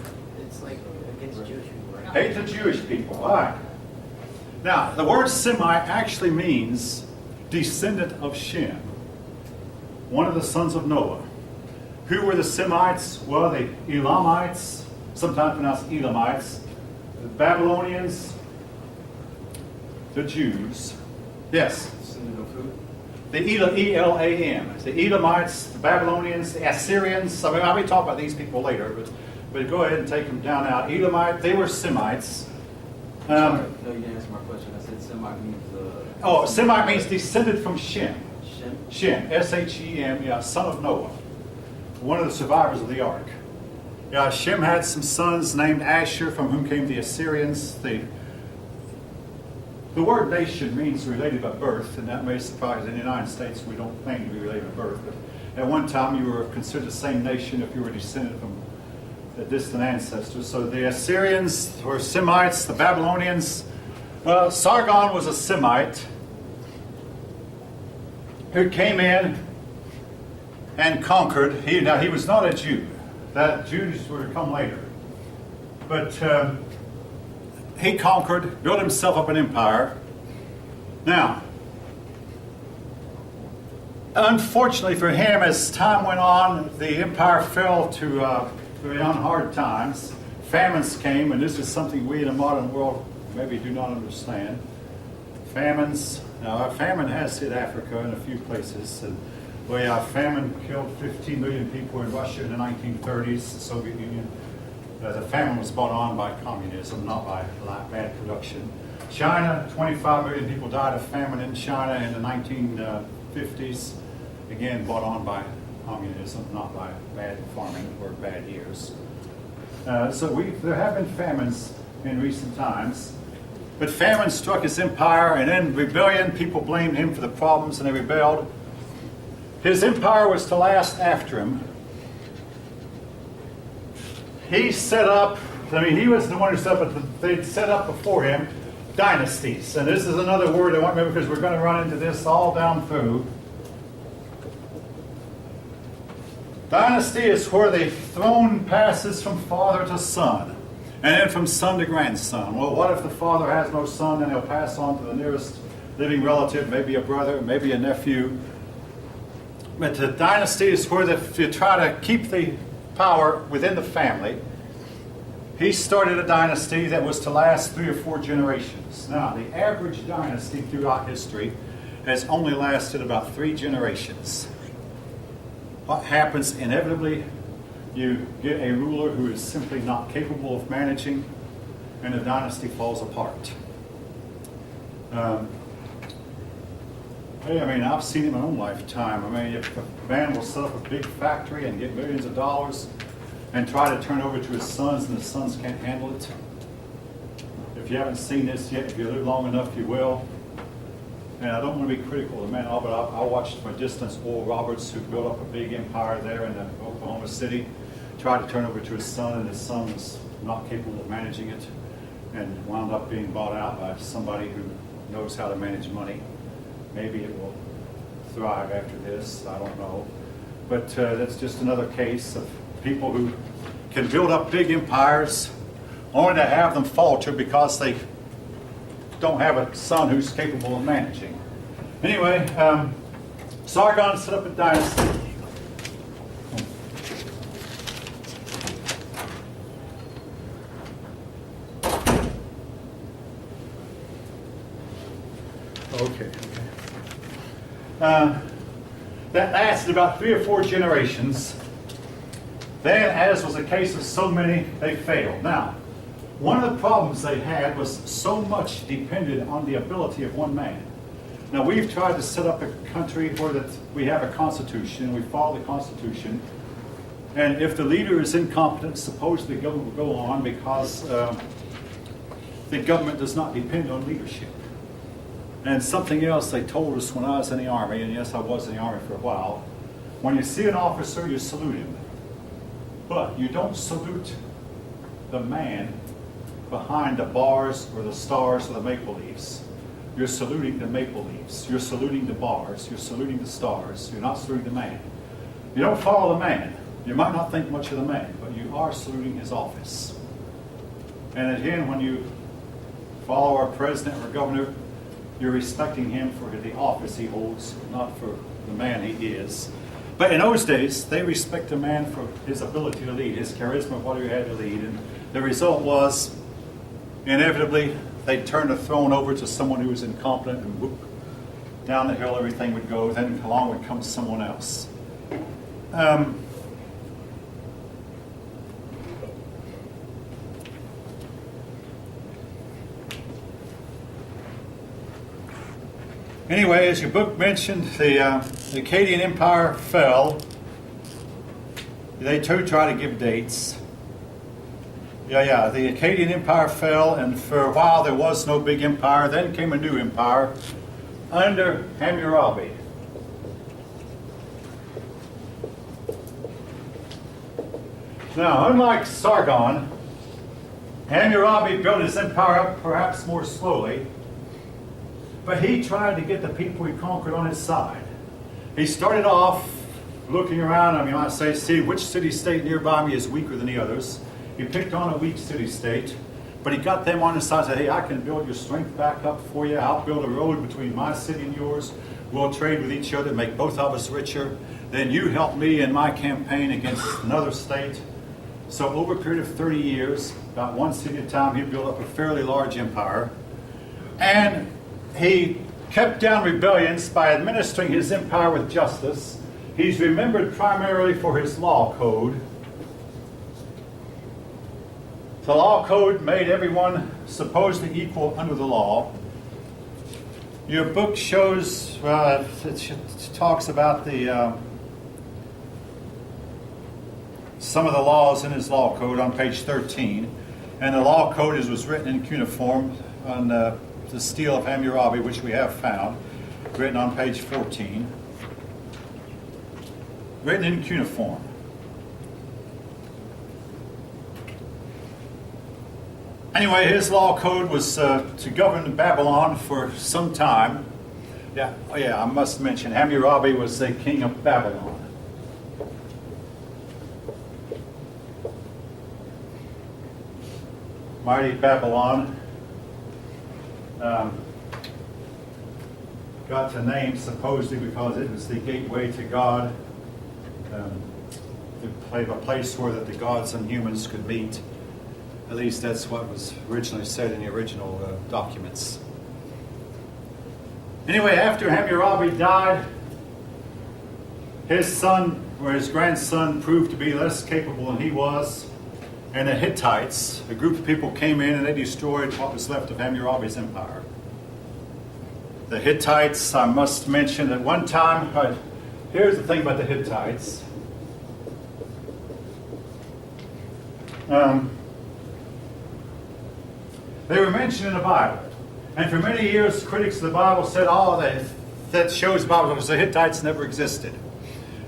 It's like against Jewish people, right? Hate the Jewish people. All right. Now, the word Semite actually means descendant of Shem, one of the sons of Noah. Who were the Semites? Well, the Elamites, sometimes pronounced Elamites, the Babylonians, the Jews. Yes? Descendant of who? The E-L-A-M. The Elamites, the Babylonians, the Assyrians. I mean, I'll be talking about these people later, but go ahead and take them down now. Elamite, they were Semites. No, you didn't answer my question. I said Semite means... Semite means descended from Shem. Shem? Shem, S-H-E-M, yeah, son of Noah. One of the survivors of the ark. Yeah, Shem had some sons named Asher, from whom came the Assyrians. The word nation means related by birth, and that may surprise. In the United States, we don't claim to be related by birth, but at one time you were considered the same nation if you were descended from the distant ancestors. So the Assyrians were Semites, the Babylonians. Well, Sargon was a Semite who came in and conquered. He was not a Jew. That Jews were to come later. But he conquered, built himself up an empire. Now, unfortunately for him, as time went on, the empire fell to very on hard times. Famines came, and this is something we in the modern world maybe do not understand. Famines, now a famine has hit Africa in a few places, and famine killed 15 million people in Russia in the 1930s, the Soviet Union. The famine was brought on by communism, not by bad production. China, 25 million people died of famine in China in the 1950s, again brought on by communism, not by bad farming or bad years. There have been famines in recent times, but famine struck his empire, and in rebellion, people blamed him for the problems, and they rebelled. His empire was to last after him. He set up, he was the one who set up, but they'd set up before him dynasties. And this is another word I want to remember because we're going to run into this all down through. Dynasty is where the throne passes from father to son, and then from son to grandson. Well, what if the father has no son? Then he'll pass on to the nearest living relative, maybe a brother, maybe a nephew. But the dynasty is where you try to keep the power within the family. He started a dynasty that was to last 3 or 4 generations. Now, the average dynasty throughout history has only lasted about 3 generations. What happens inevitably, you get a ruler who is simply not capable of managing, and the dynasty falls apart. I've seen it in my own lifetime. If a man will set up a big factory and get millions of dollars and try to turn it over to his sons, and the sons can't handle it. If you haven't seen this yet, if you live long enough, you will. And I don't want to be critical of the man, but I watched from a distance Oral Roberts, who built up a big empire there in Oklahoma City, tried to turn it over to his son, and his son was not capable of managing it, and wound up being bought out by somebody who knows how to manage money. Maybe it will thrive after this, I don't know. But that's just another case of people who can build up big empires only to have them falter because they don't have a son who's capable of managing. Anyway, Sargon set up a dynasty. Okay. That lasted about 3 or 4 generations. Then, as was the case of so many, they failed. Now, one of the problems they had was so much depended on the ability of one man. Now, we've tried to set up a country where we have a constitution, we follow the constitution, and if the leader is incompetent, supposedly the government will go on because the government does not depend on leadership. And something else they told us when I was in the Army, and yes, I was in the Army for a while, when you see an officer, you salute him. But you don't salute the man behind the bars or the stars or the maple leaves. You're saluting the maple leaves. You're saluting the bars. You're saluting the stars. You're not saluting the man. You don't follow the man. You might not think much of the man, but you are saluting his office. And again, when you follow our president or governor, you're respecting him for the office he holds, not for the man he is. But in those days, they respect a man for his ability to lead, his charisma, what he had to lead. And the result was, inevitably, they'd turn the throne over to someone who was incompetent, and whoop, down the hill everything would go. Then along would come someone else. Anyway, as your book mentioned, the Akkadian Empire fell. They too try to give dates. The Akkadian Empire fell, and for a while there was no big empire. Then came a new empire under Hammurabi. Now, unlike Sargon, Hammurabi built his empire up perhaps more slowly. But he tried to get the people he conquered on his side. He started off looking around, you might say, see which city-state nearby me is weaker than the others. He picked on a weak city-state, but he got them on his side and said, hey, I can build your strength back up for you. I'll build a road between my city and yours. We'll trade with each other, make both of us richer. Then you help me in my campaign against another state. So over a period of 30 years, about one city at a time, he built up a fairly large empire. And he kept down rebellions by administering his empire with justice. He's remembered primarily for his law code. The law code made everyone supposedly equal under the law. Your book shows, it talks about some of the laws in his law code on page 13. And the law code was written in cuneiform on the stele of Hammurabi, which we have found, written on page 14. Written in cuneiform. Anyway, his law code was to govern Babylon for some time. I must mention, Hammurabi was the king of Babylon. Mighty Babylon got the name supposedly because it was the gateway to God, a place where the gods and humans could meet. At least that's what was originally said in the original documents. Anyway, after Hammurabi died, his son or his grandson proved to be less capable than he was. And the Hittites, a group of people came in and they destroyed what was left of Hammurabi's empire. The Hittites, I must mention at one time, here's the thing about the Hittites. They were mentioned in the Bible. And for many years, critics of the Bible said, that shows the Bible because the Hittites never existed.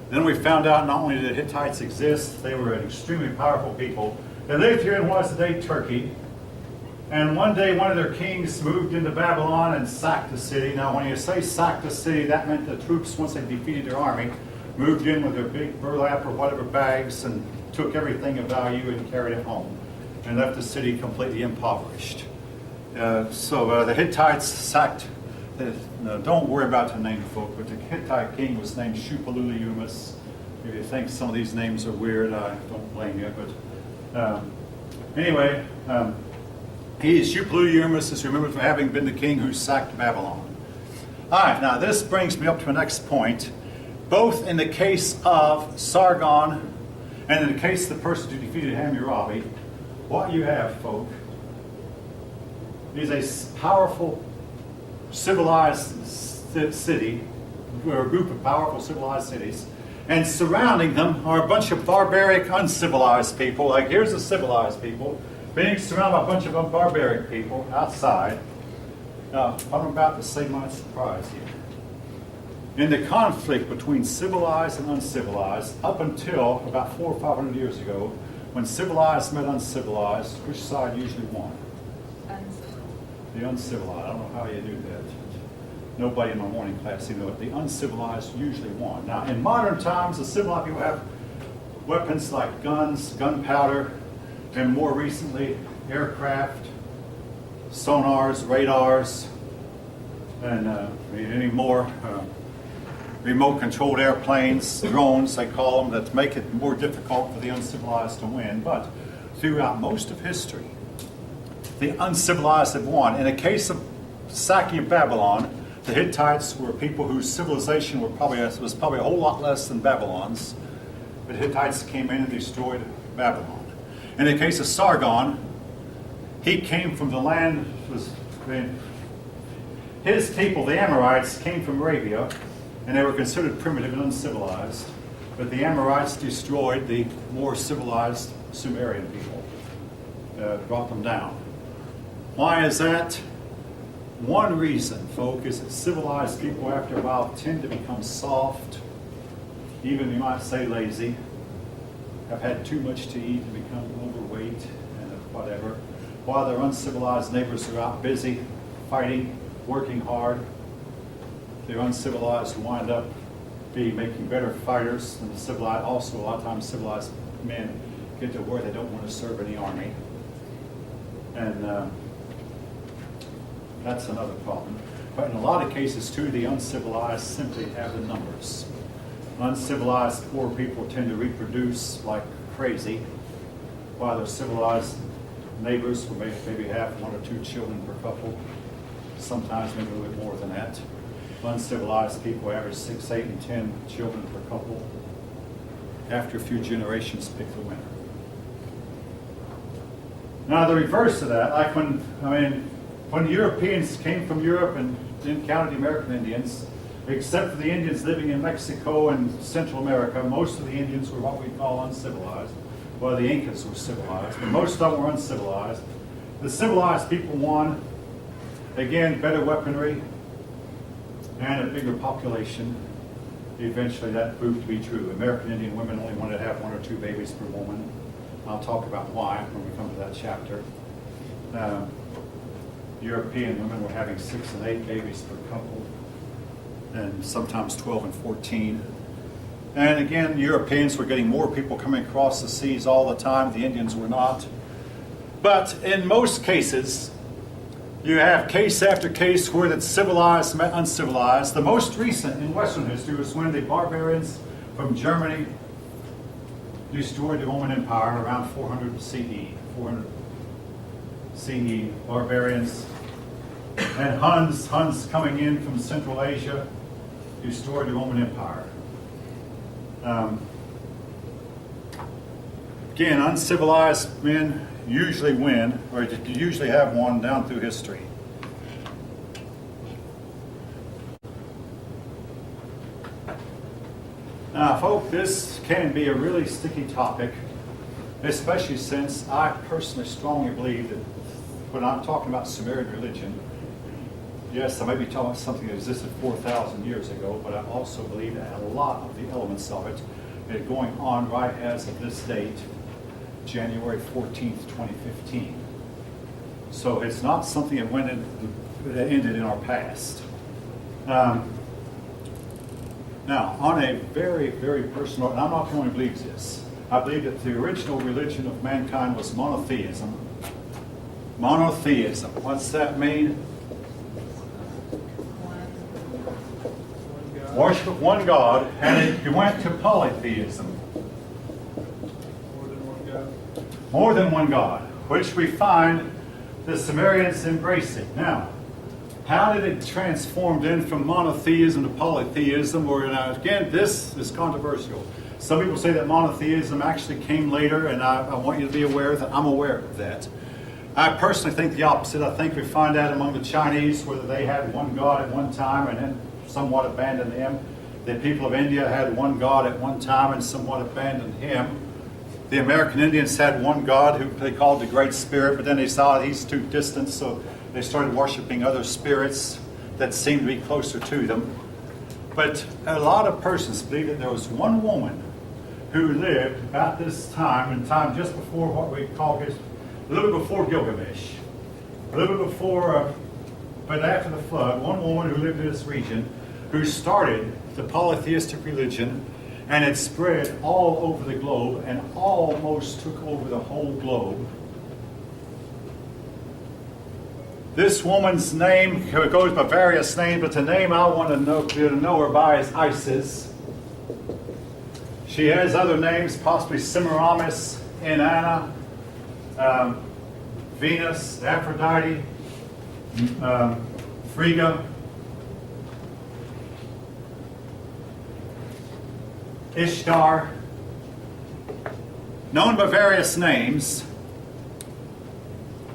Then we found out not only did Hittites exist, they were an extremely powerful people. They lived here in what is today Turkey. And one day, one of their kings moved into Babylon and sacked the city. Now, when you say sacked the city, that meant the troops, once they defeated their army, moved in with their big burlap or whatever bags and took everything of value and carried it home and left the city completely impoverished. So the Hittites sacked, don't worry about the name, folk, but the Hittite king was named Shupalulumus. If you think some of these names are weird, I don't blame you. But anyway, Shupalulumus is remembered for having been the king who sacked Babylon. All right, now this brings me up to the next point. Both in the case of Sargon and in the case of the person who defeated Hammurabi, what you have, folk, is a powerful, civilized city, or a group of powerful, civilized cities, and surrounding them are a bunch of barbaric, uncivilized people. Like, here's the civilized people being surrounded by a bunch of barbaric people outside. Now, what I'm about to say might surprise you. In the conflict between civilized and uncivilized, up until about 400 or 500 years ago, when civilized met uncivilized, which side usually won? The uncivilized. I don't know how you do that. Nobody in my morning class even know it. The uncivilized usually won. Now, in modern times, the civilized people have weapons like guns, gunpowder, and more recently, aircraft, sonars, radars, and any more remote-controlled airplanes, drones, they call them, that make it more difficult for the uncivilized to win. But throughout most of history, the uncivilized have won. In the case of sacking of Babylon, the Hittites were people whose civilization was probably a whole lot less than Babylon's. But Hittites came in and destroyed Babylon. In the case of Sargon, he came from the land, his people, the Amorites, came from Arabia, and they were considered primitive and uncivilized. But the Amorites destroyed the more civilized Sumerian people, brought them down. Why is that? One reason, folk, is that civilized people after a while tend to become soft, even you might say lazy, have had too much to eat and become overweight and whatever, while their uncivilized neighbors are out busy, fighting, working hard. The uncivilized wind up making better fighters than the civilized. Also, a lot of times civilized men get to where they don't want to serve in the army. And that's another problem. But in a lot of cases, too, the uncivilized simply have the numbers. Uncivilized poor people tend to reproduce like crazy, while their civilized neighbors will maybe have 1 or 2 children per couple, sometimes maybe a little bit more than that. Uncivilized people average 6, 8, and 10 children per couple. After a few generations, pick the winner. Now the reverse of that, like when Europeans came from Europe and encountered the American Indians, except for the Indians living in Mexico and Central America, most of the Indians were what we call uncivilized. Well, the Incas were civilized, but most of them were uncivilized. The civilized people won. Again, better weaponry and a bigger population. Eventually that proved to be true. American Indian women only wanted to have 1 or 2 babies per woman. I'll talk about why when we come to that chapter. European women were having 6 and 8 babies per couple, and sometimes 12 and 14. And again, Europeans were getting more people coming across the seas all the time. The Indians were not. But in most cases, you have case after case where it's civilized met uncivilized. The most recent in Western history was when the barbarians from Germany destroyed the Roman Empire around 400 CE. 400 CE, barbarians. And Huns coming in from Central Asia destroyed the Roman Empire. Again, uncivilized men usually win, or usually have won down through history. Now, folks, this can be a really sticky topic, especially since I personally strongly believe that when I'm talking about Sumerian religion, yes, I may be talking about something that existed 4,000 years ago, but I also believe that a lot of the elements of it are going on right as of this date, January 14th, 2015. So it's not something that ended in our past. Now, on a very, very personal, and I'm not the only one who believes this, I believe that the original religion of mankind was monotheism. Monotheism, what's that mean? Worship of one God, and it went to polytheism. More than one God, which we find the Sumerians embracing. Now, how did it transform then from monotheism to polytheism? Or now, again, this is controversial. Some people say that monotheism actually came later, and I want you to be aware that I'm aware of that. I personally think the opposite. I think we find that among the Chinese, whether they had one God at one time and then somewhat abandoned him. The people of India had one God at one time and somewhat abandoned him. The American Indians had one God who they called the Great Spirit, but then they saw he's too distant, so they started worshiping other spirits that seemed to be closer to them. But a lot of persons believe that there was one woman who lived about this time, in time just before what we call a little bit before Gilgamesh, a little bit before, but after the flood, one woman who lived in this region who started the polytheistic religion, and it spread all over the globe and almost took over the whole globe. This woman's name goes by various names, but the name I want to know her by is Isis. She has other names, possibly Semiramis, Inanna, Venus, Aphrodite, Frigga, Ishtar, known by various names,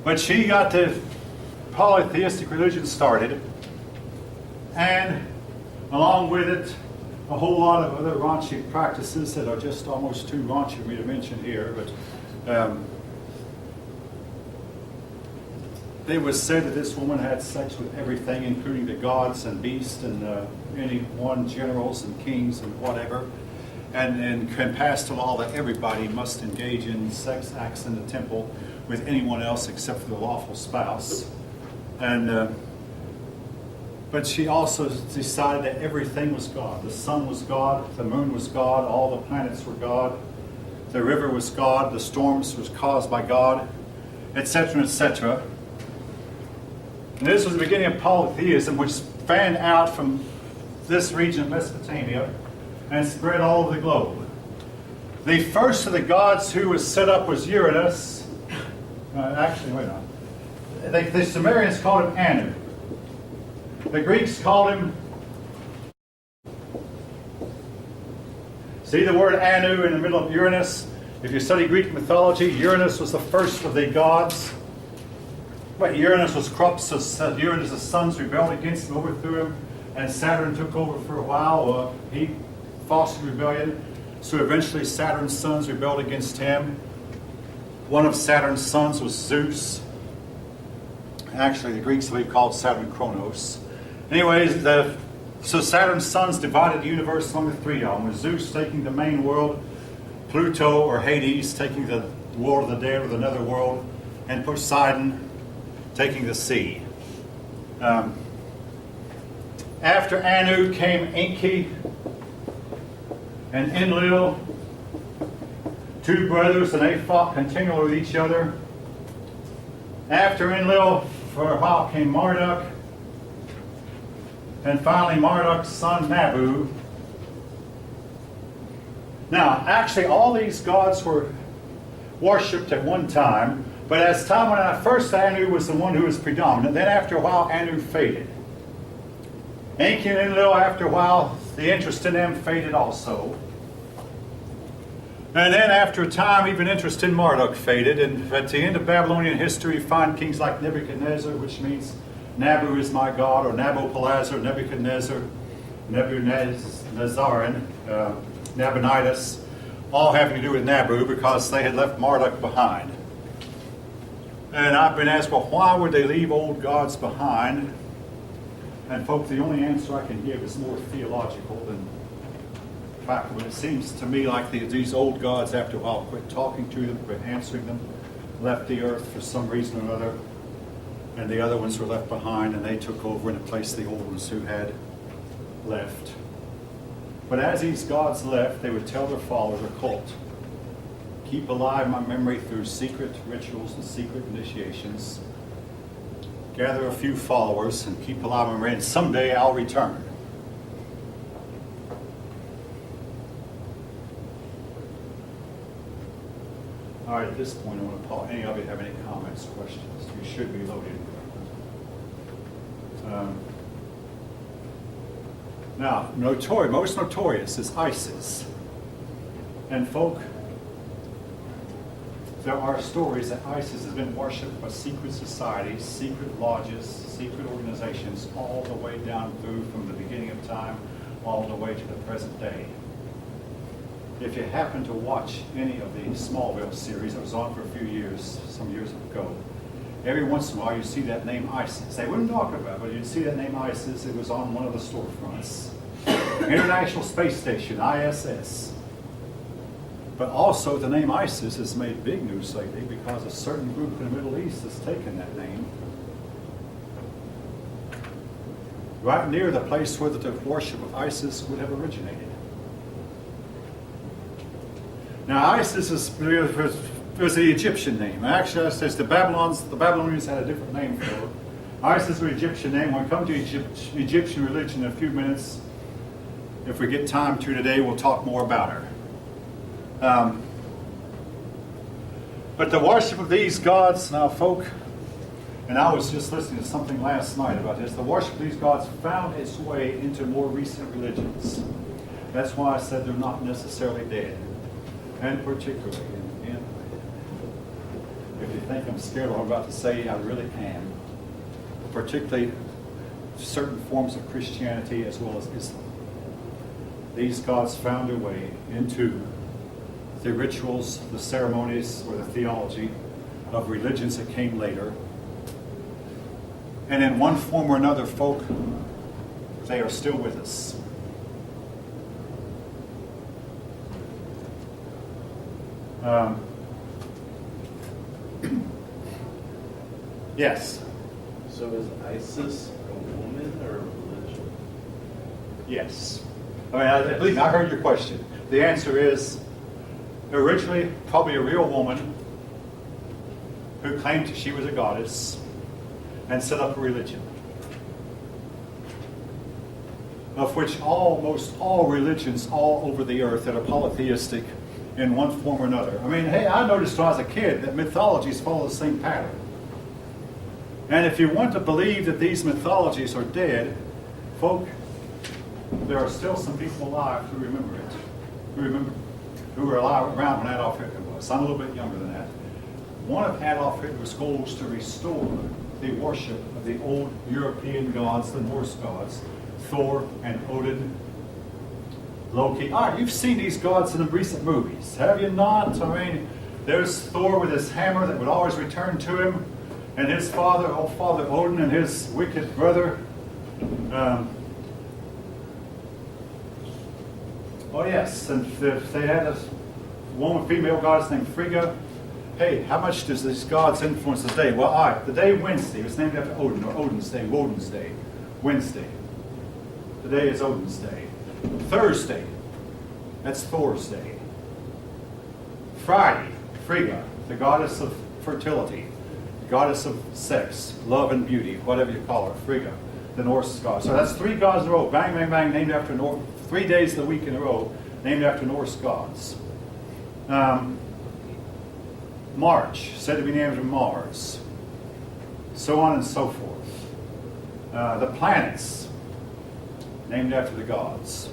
but she got the polytheistic religion started, and along with it, a whole lot of other raunchy practices that are just almost too raunchy for me to mention here, but it was said that this woman had sex with everything, including the gods and beasts and generals and kings and whatever, and passed a law that everybody must engage in sex acts in the temple with anyone else except for the lawful spouse. But she also decided that everything was God. The sun was God, the moon was God, all the planets were God, the river was God, the storms was caused by God, etc., etc. And this was the beginning of polytheism, which fanned out from this region of Mesopotamia and spread all over the globe. The first of the gods who was set up was Uranus. Actually, wait on. The Sumerians called him Anu. The Greeks called him. See the word Anu in the middle of Uranus? If you study Greek mythology, Uranus was the first of the gods. But Uranus was corrupt, so Uranus' sons rebelled against him, overthrew him, and Saturn took over for a while. He fostered rebellion, so eventually Saturn's sons rebelled against him. One of Saturn's sons was Zeus. Actually, the Greeks believe called Saturn Kronos. Anyways, so Saturn's sons divided the universe among the three of them, with Zeus taking the main world, Pluto or Hades taking the world of the dead or the nether world, and Poseidon taking the sea. After Anu came Enki and Enlil, two brothers, and they fought continually with each other. After Enlil, for a while, came Marduk, and finally Marduk's son Nabu. Now, actually, all these gods were worshipped at one time, but as time went on, first Anu was the one who was predominant. Then after a while, Anu faded. Enki and Enlil, after a while, the interest in them faded also. And then after a time, even interest in Marduk faded. And at the end of Babylonian history, you find kings like Nebuchadnezzar, which means Nabu is my god, or Nabopolassar, Nebuchadnezzar, Nebuchadnezzar, Nabonidus, all having to do with Nabu because they had left Marduk behind. And I've been asked, well, why would they leave old gods behind? And folks, the only answer I can give is more theological than practical. It seems to me like these old gods, after a while, quit talking to them, quit answering them, left the earth for some reason or another, and the other ones were left behind, and they took over and replaced the old ones who had left. But as these gods left, they would tell their followers, a cult, keep alive my memory through secret rituals and secret initiations. Gather a few followers and keep alive my memory, and someday I'll return. All right, at this point, I want to pause. Any of you have any comments, questions? You should be loaded. Now, most notorious is ISIS. And folk, there are stories that ISIS has been worshipped by secret societies, secret lodges, secret organizations, all the way down through from the beginning of time, all the way to the present day. If you happen to watch any of the Smallville series that was on for a few years, some years ago, every once in a while you see that name ISIS. They wouldn't talk about it, but you'd see that name ISIS. It was on one of the storefronts. International Space Station, ISS. But also the name ISIS has made big news lately because a certain group in the Middle East has taken that name. Right near the place where the worship of ISIS would have originated. Now ISIS was the Egyptian name. Actually, it says the Babylonians had a different name for it. ISIS was the Egyptian name. When we come to Egyptian religion in a few minutes, if we get time to today, we'll talk more about her. But the worship of these gods, now folk, and I was just listening to something last night about this, the worship of these gods found its way into more recent religions. That's why I said they're not necessarily dead. And particularly, if you think I'm scared of what I'm about to say, I really am. Particularly certain forms of Christianity as well as Islam. These gods found their way into the rituals, the ceremonies, or the theology of religions that came later. And in one form or another, folk, they are still with us. Yes. So is ISIS a woman or a religion? Yes. I believe I heard your question. The answer is originally probably a real woman who claimed she was a goddess and set up a religion, of which almost all religions all over the earth that are polytheistic in one form or another. I mean, hey, I noticed when I was a kid that mythologies follow the same pattern. And if you want to believe that these mythologies are dead, folk, there are still some people alive who remember it. Who were alive around when Adolf Hitler was. I'm a little bit younger than that. One of Adolf Hitler's goals to restore the worship of the old European gods, the Norse gods, Thor and Odin, Loki. All right, you've seen these gods in the recent movies, have you not? I mean, there's Thor with his hammer that would always return to him, and his father, old Father Odin, and his wicked brother. Oh yes, and they had a woman, female goddess named Frigga. Hey, how much does these gods influence the day? Well, all right, the day Wednesday was named after Odin, or Odin's Day, Woden's Day. Wednesday. Today is Odin's Day. Thursday, that's Thor's Day. Friday, Frigga, the goddess of fertility, the goddess of sex, love and beauty, whatever you call her, Frigga, the Norse god. So that's 3 gods in a row, bang, bang, bang, named after 3 days of the week in a row, named after Norse gods. March, said to be named after Mars. So on and so forth. The planets, named after the gods.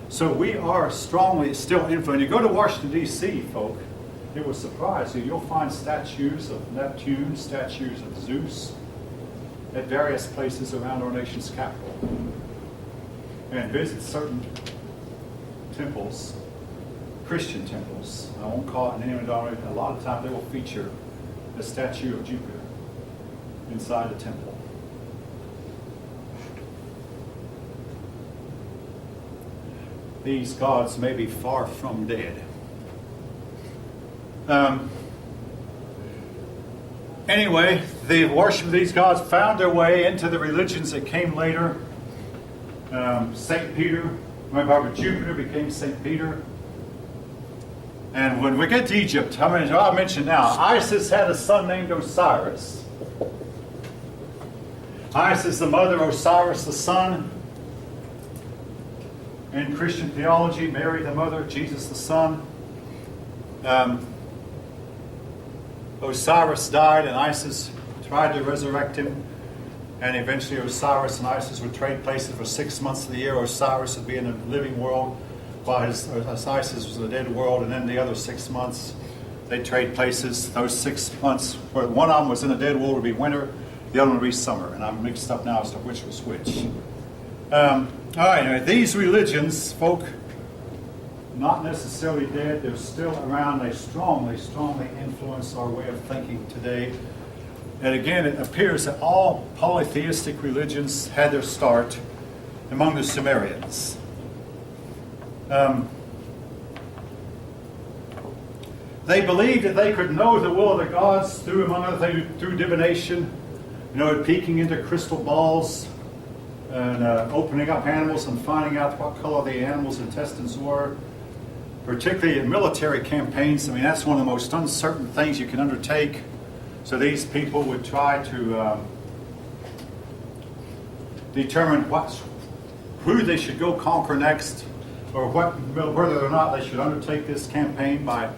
So we are strongly still influenced. You go to Washington, D.C., folk, it will surprise you. You'll find statues of Neptune, statues of Zeus, at various places around our nation's capital. And visit certain temples, Christian temples. I won't call it name and denomination. A lot of times they will feature a statue of Jupiter inside the temple. These gods may be far from dead. Anyway, the worship of these gods found their way into the religions that came later. St. Peter, remember Jupiter became St. Peter. And when we get to Egypt, I'll mention now, Isis had a son named Osiris. Isis the mother, Osiris the son. In Christian theology, Mary the mother, Jesus the son. Osiris died and Isis tried to resurrect him. And eventually Osiris and Isis would trade places for 6 months of the year. Osiris would be in the living world while Isis was in the dead world. And then the other 6 months, they'd trade places. Those 6 months, where one of them was in the dead world, would be winter. The other one would be summer. And I'm mixed up now as to which was which. All right, anyway, these religions, folk, not necessarily dead. They're still around. They strongly, strongly influence our way of thinking today. And again, it appears that all polytheistic religions had their start among the Sumerians. They believed that they could know the will of the gods through, among other things, through divination, peeking into crystal balls and opening up animals and finding out what color the animals' intestines were. Particularly in military campaigns, that's one of the most uncertain things you can undertake. So these people would try to determine who they should go conquer next, or whether or not they should undertake this campaign by,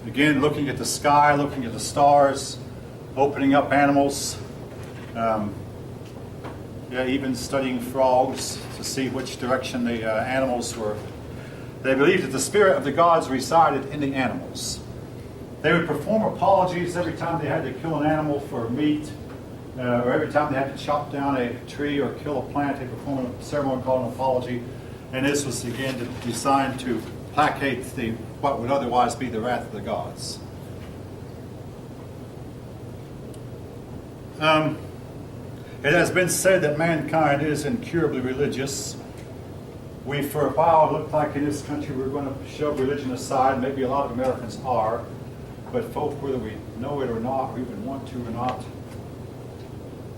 again, looking at the sky, looking at the stars, opening up animals, even studying frogs to see which direction the animals were. They believed that the spirit of the gods resided in the animals. They would perform apologies every time they had to kill an animal for meat, or every time they had to chop down a tree or kill a plant. They performed a ceremony called an apology, and this was again designed to placate what would otherwise be the wrath of the gods. It has been said that mankind is incurably religious. We, for a while, looked like in this country we were going to shove religion aside. Maybe a lot of Americans are. But folk, whether we know it or not, or even want to or not,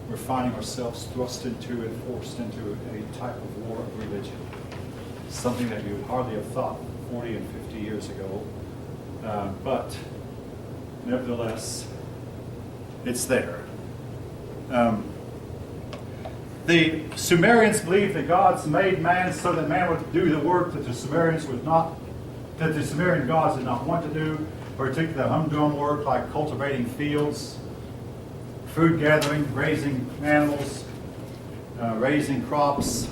we're finding ourselves thrust into and forced into a type of war of religion. Something that you would hardly have thought 40 and 50 years ago. But nevertheless, it's there. The Sumerians believed the gods made man so that man would do the work that the Sumerians would not that the Sumerian gods did not want to do, particularly humdrum work like cultivating fields, food gathering, raising animals, raising crops,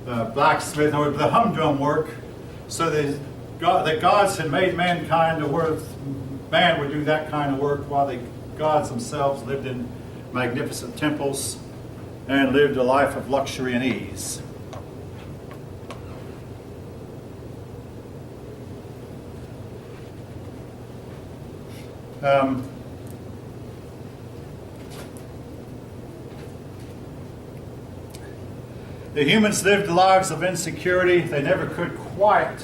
blacksmith, or the humdrum work. So the gods had made mankind to where man would do that kind of work, while the gods themselves lived in magnificent temples and lived a life of luxury and ease. The humans lived lives of insecurity. They never could quite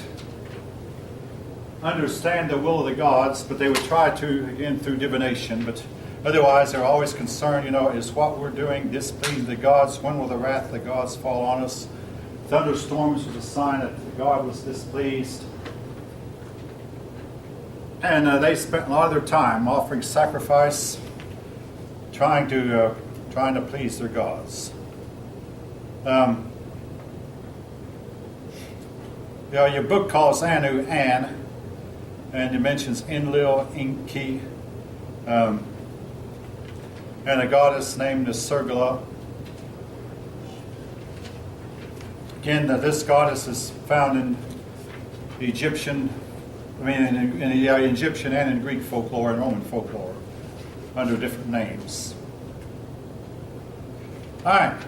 understand the will of the gods, but they would try to, again, through divination. But otherwise, they're always concerned, is what we're doing displeasing the gods? When will the wrath of the gods fall on us? Thunderstorms was a sign that the God was displeased. And they spent a lot of their time offering sacrifice, trying to please their gods. Your book calls Anu An, and it mentions Enlil, Enki, and a goddess named Sergala. Again, this goddess is found in the Egyptian and in Greek folklore and Roman folklore under different names. All right.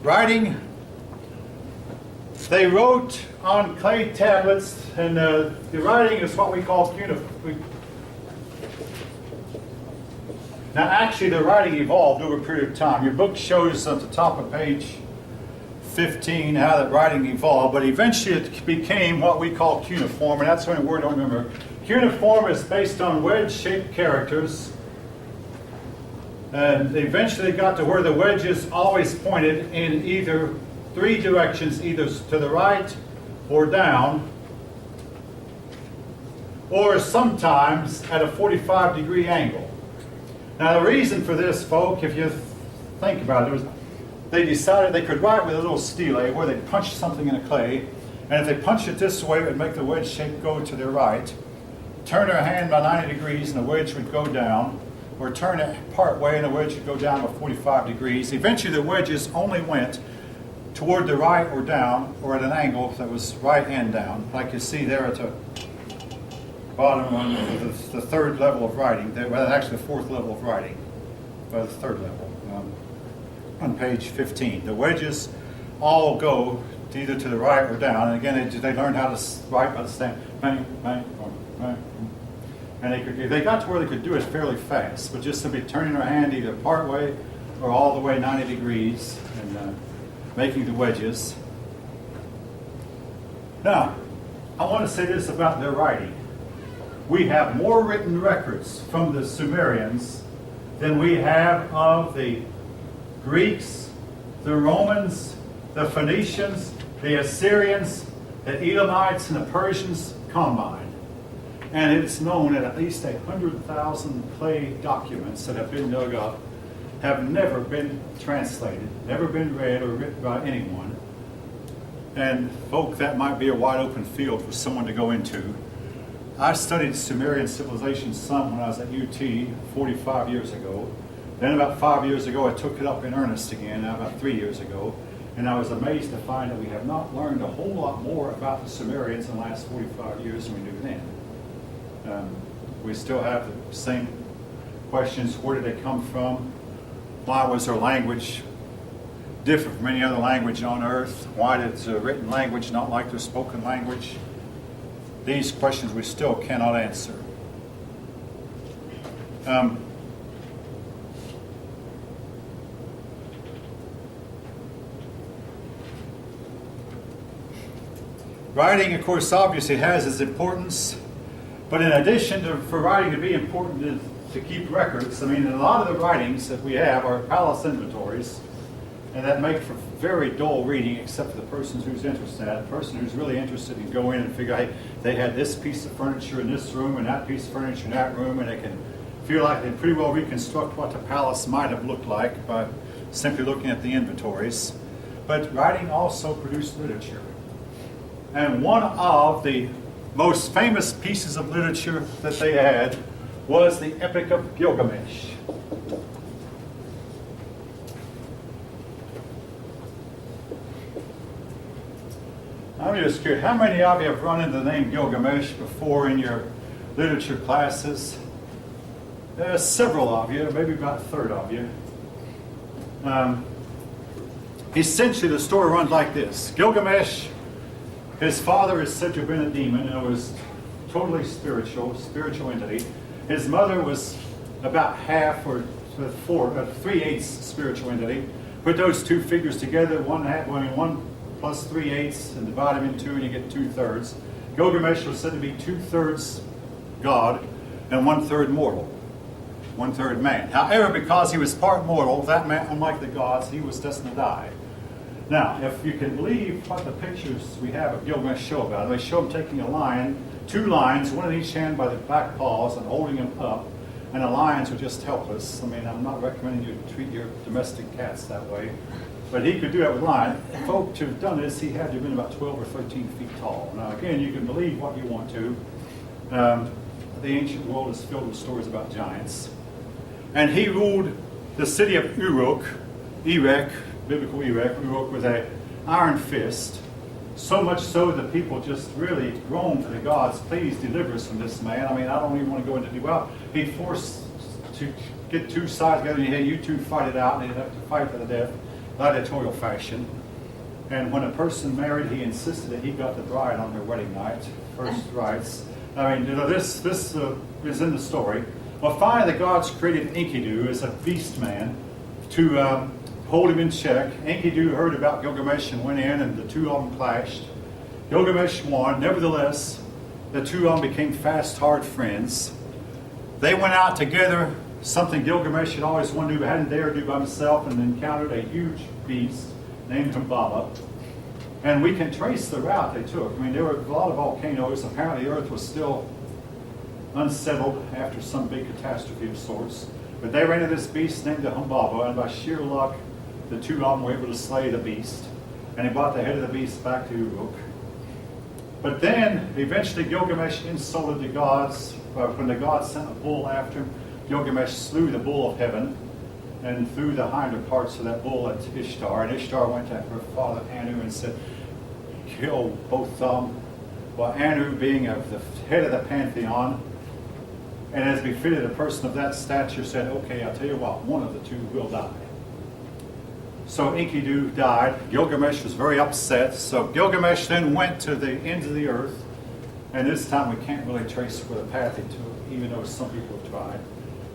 Writing. They wrote on clay tablets, and the writing is what we call cuneiform. Now, actually, the writing evolved over a period of time. Your book shows at the top of page 15 how that writing evolved, but eventually it became what we call cuneiform, and that's the only word I don't remember. Cuneiform is based on wedge-shaped characters, and eventually it got to where the wedges always pointed in either three directions, either to the right or down, or sometimes at a 45-degree angle. Now, the reason for this, folk, if you think about it, they decided they could write with a little stele where they punched something in a clay, and if they punched it this way, it would make the wedge shape go to their right. Turn their hand by 90 degrees, and the wedge would go down, or turn it part way, and the wedge would go down by 45 degrees. Eventually, the wedges only went toward the right or down, or at an angle that was right and down, like you see there at the bottom on the third level of writing. Well, actually the fourth level of writing, but the third level on page 15. The wedges all go either to the right or down, and again they learned how to write by the stamp. And they got to where they could do it fairly fast, but just simply turning their hand either part way or all the way 90 degrees and making the wedges. Now, I want to say this about their writing. We have more written records from the Sumerians than we have of the Greeks, the Romans, the Phoenicians, the Assyrians, the Elamites, and the Persians combined. And it's known that at least 100,000 clay documents that have been dug up have never been translated, never been read or written by anyone. And folk, that might be a wide open field for someone to go into. I studied Sumerian civilization some when I was at UT 45 years ago. Then about 5 years ago, I took it up in earnest again, now about 3 years ago. And I was amazed to find that we have not learned a whole lot more about the Sumerians in the last 45 years than we knew then. We still have the same questions. Where did they come from? Why was their language different from any other language on earth? Why did the written language not like their spoken language? These questions we still cannot answer. Writing, of course, obviously has its importance, but in addition for writing to be important to keep records, a lot of the writings that we have are palace inventories, and that make for very dull reading, except for the person who's interested. The person who's really interested can go in and figure, hey, they had this piece of furniture in this room and that piece of furniture in that room, and they can feel like they pretty well reconstruct what the palace might have looked like by simply looking at the inventories. But writing also produced literature. And one of the most famous pieces of literature that they had was the Epic of Gilgamesh. I'm just curious, how many of you have run into the name Gilgamesh before in your literature classes? Several of you, maybe about a third of you. Essentially, the story runs like this. Gilgamesh, his father is said to have been a demon, and it was totally spiritual entity. His mother was about half or 3/8 spiritual entity. Put those two figures together, one plus 3/8, and divide them in two, and you get 2/3. Gilgamesh was said to be 2/3 God and 1/3 mortal, 1/3 man. However, because he was part mortal, that man, unlike the gods, he was destined to die. Now, if you can believe what the pictures we have of Gilgamesh show about him, they show him taking a lion, 2 lions, one in each hand by the back paws, and holding him up. And the lions were just helpless. I mean, I'm not recommending you treat your domestic cats that way. But he could do that with lion. Folk to have done this, he had to have been about 12 or 13 feet tall. Now, again, you can believe what you want to. The ancient world is filled with stories about giants. And he ruled the city of Uruk, biblical Uruk, with an iron fist. So much so that people just really groaned to the gods, please deliver us from this man. I mean, I don't even want to go into detail. Well, he forced to get 2 sides together, and hey, you two fight it out, and they'd have to fight to the death, gladiatorial fashion. And when a person married, he insisted that he got the bride on their wedding night, first rites. I mean, this is in the story. Well, finally, the gods created Enkidu as a beast man to hold him in check. Enkidu heard about Gilgamesh and went in, and the two of them clashed. Gilgamesh won. Nevertheless, the two of them became fast, hard friends. They went out together, something Gilgamesh had always wanted to do but hadn't dared to do by himself, and encountered a huge beast named Humbaba. And we can trace the route they took. I mean, there were a lot of volcanoes. Apparently, the earth was still unsettled after some big catastrophe of sorts. But they ran into this beast named the Humbaba, and by sheer luck, the two of them were able to slay the beast. And he brought the head of the beast back to Uruk. But then, eventually, Gilgamesh insulted the gods. When the gods sent a bull after him, Gilgamesh slew the bull of heaven and threw the hinder parts of that bull at Ishtar. And Ishtar went to her father Anu and said, kill both of them. Well, Anu, being the head of the pantheon, and as befitted a person of that stature, said, okay, I'll tell you what, one of the two will die. So Enkidu died. Gilgamesh was very upset. So Gilgamesh then went to the ends of the earth. And this time we can't really trace where the path he took, even though some people have tried.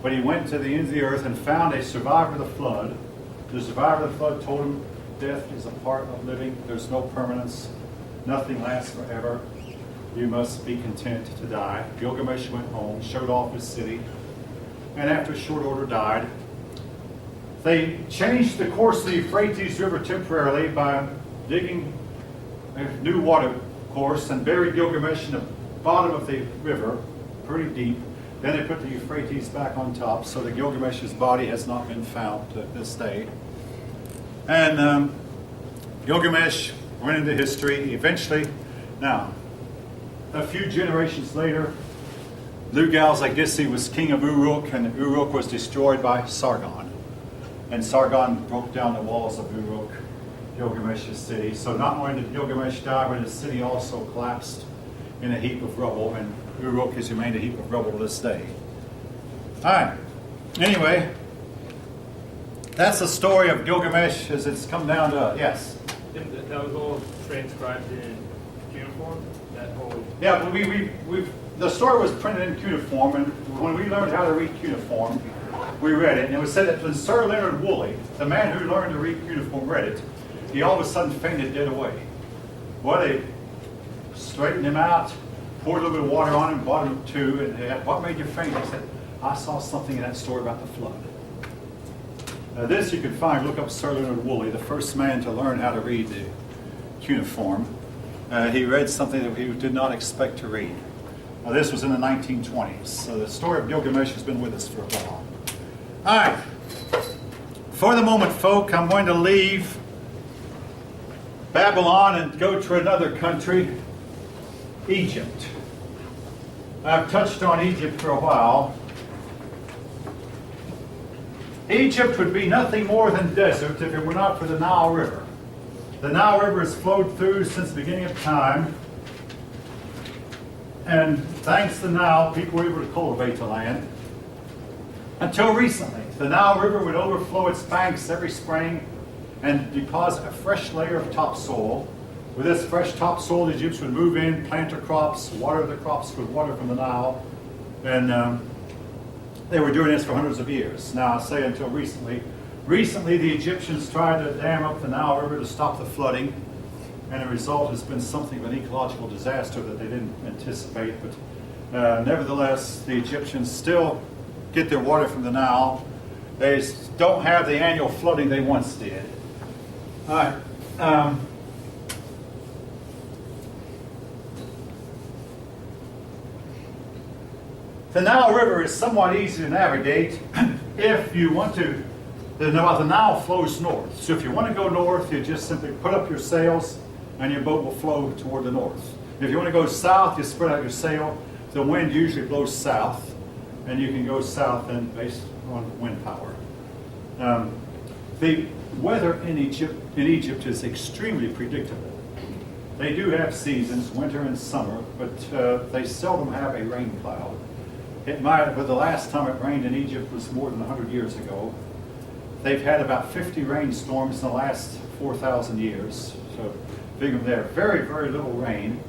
But he went to the ends of the earth and found a survivor of the flood. The survivor of the flood told him, death is a part of living. There's no permanence. Nothing lasts forever. You must be content to die. Gilgamesh went home, showed off his city, and after a short order died. They changed the course of the Euphrates River temporarily by digging a new water course and buried Gilgamesh in the bottom of the river, pretty deep. Then they put the Euphrates back on top, so that Gilgamesh's body has not been found to this day. And Gilgamesh went into history eventually. Now, a few generations later, Lugal-Zaggisi was king of Uruk, and Uruk was destroyed by Sargon. And Sargon broke down the walls of Uruk, Gilgamesh's city. So not only did Gilgamesh die, but his city also collapsed in a heap of rubble, and Uruk has remained a heap of rubble to this day. All right. Anyway, that's the story of Gilgamesh as it's come down to, yes? That was all transcribed in cuneiform? That whole... Yeah, the story was printed in cuneiform, and when we learned how to read cuneiform, we read it, and it was said that when Sir Leonard Woolley, the man who learned to read cuneiform, read it, he all of a sudden fainted dead away. Well, they straightened him out, poured a little bit of water on him, brought him to, and they said, what made you faint? He said, I saw something in that story about the flood. This you can find, look up Sir Leonard Woolley, the first man to learn how to read the cuneiform. He read something that he did not expect to read. This was in the 1920s, so the story of Gilgamesh has been with us for a while. All right. For the moment, folk, I'm going to leave Babylon and go to another country, Egypt. I've touched on Egypt for a while. Egypt would be nothing more than desert if it were not for the Nile River. The Nile River has flowed through since the beginning of time. And thanks to the Nile, people were able to cultivate the land. Until recently, the Nile River would overflow its banks every spring and deposit a fresh layer of topsoil. With this fresh topsoil, the Egyptians would move in, plant their crops, water the crops with water from the Nile. And they were doing this for hundreds of years. Now, I say until recently. Recently, the Egyptians tried to dam up the Nile River to stop the flooding, and the result has been something of an ecological disaster that they didn't anticipate. But nevertheless, the Egyptians still get their water from the Nile. They don't have the annual flooding they once did. All right. The Nile River is somewhat easy to navigate if you want to. The Nile flows north. So if you want to go north, you just simply put up your sails and your boat will flow toward the north. If you want to go south, you spread out your sail. The wind usually blows south, and you can go south and based on wind power. The weather in Egypt is extremely predictable. They do have seasons, winter and summer, but they seldom have a rain cloud. But the last time it rained in Egypt was more than 100 years ago. They've had about 50 rainstorms in the last 4,000 years. So figure there, very, very little rain.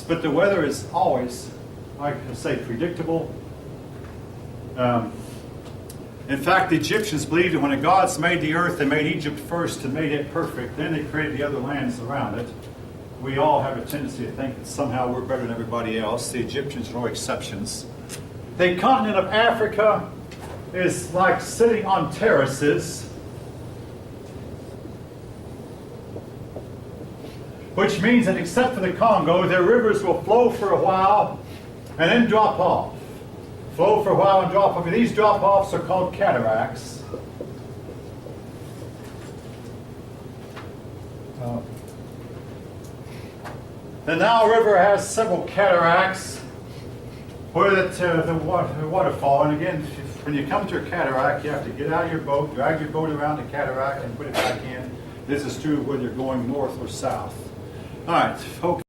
But the weather is always, like I say, predictable. In fact, the Egyptians believed that when the gods made the earth, they made Egypt first and made it perfect. Then they created the other lands around it. We all have a tendency to think that somehow we're better than everybody else. The Egyptians are no exceptions. The continent of Africa is like sitting on terraces, which means that except for the Congo, their rivers will flow for a while and then drop off. Flow for a while and drop off. And these drop-offs are called cataracts. The Nile River has several cataracts where the waterfall. And again, when you come to a cataract, you have to get out of your boat, drag your boat around the cataract, and put it back in. This is true whether you're going north or south. All right, okay.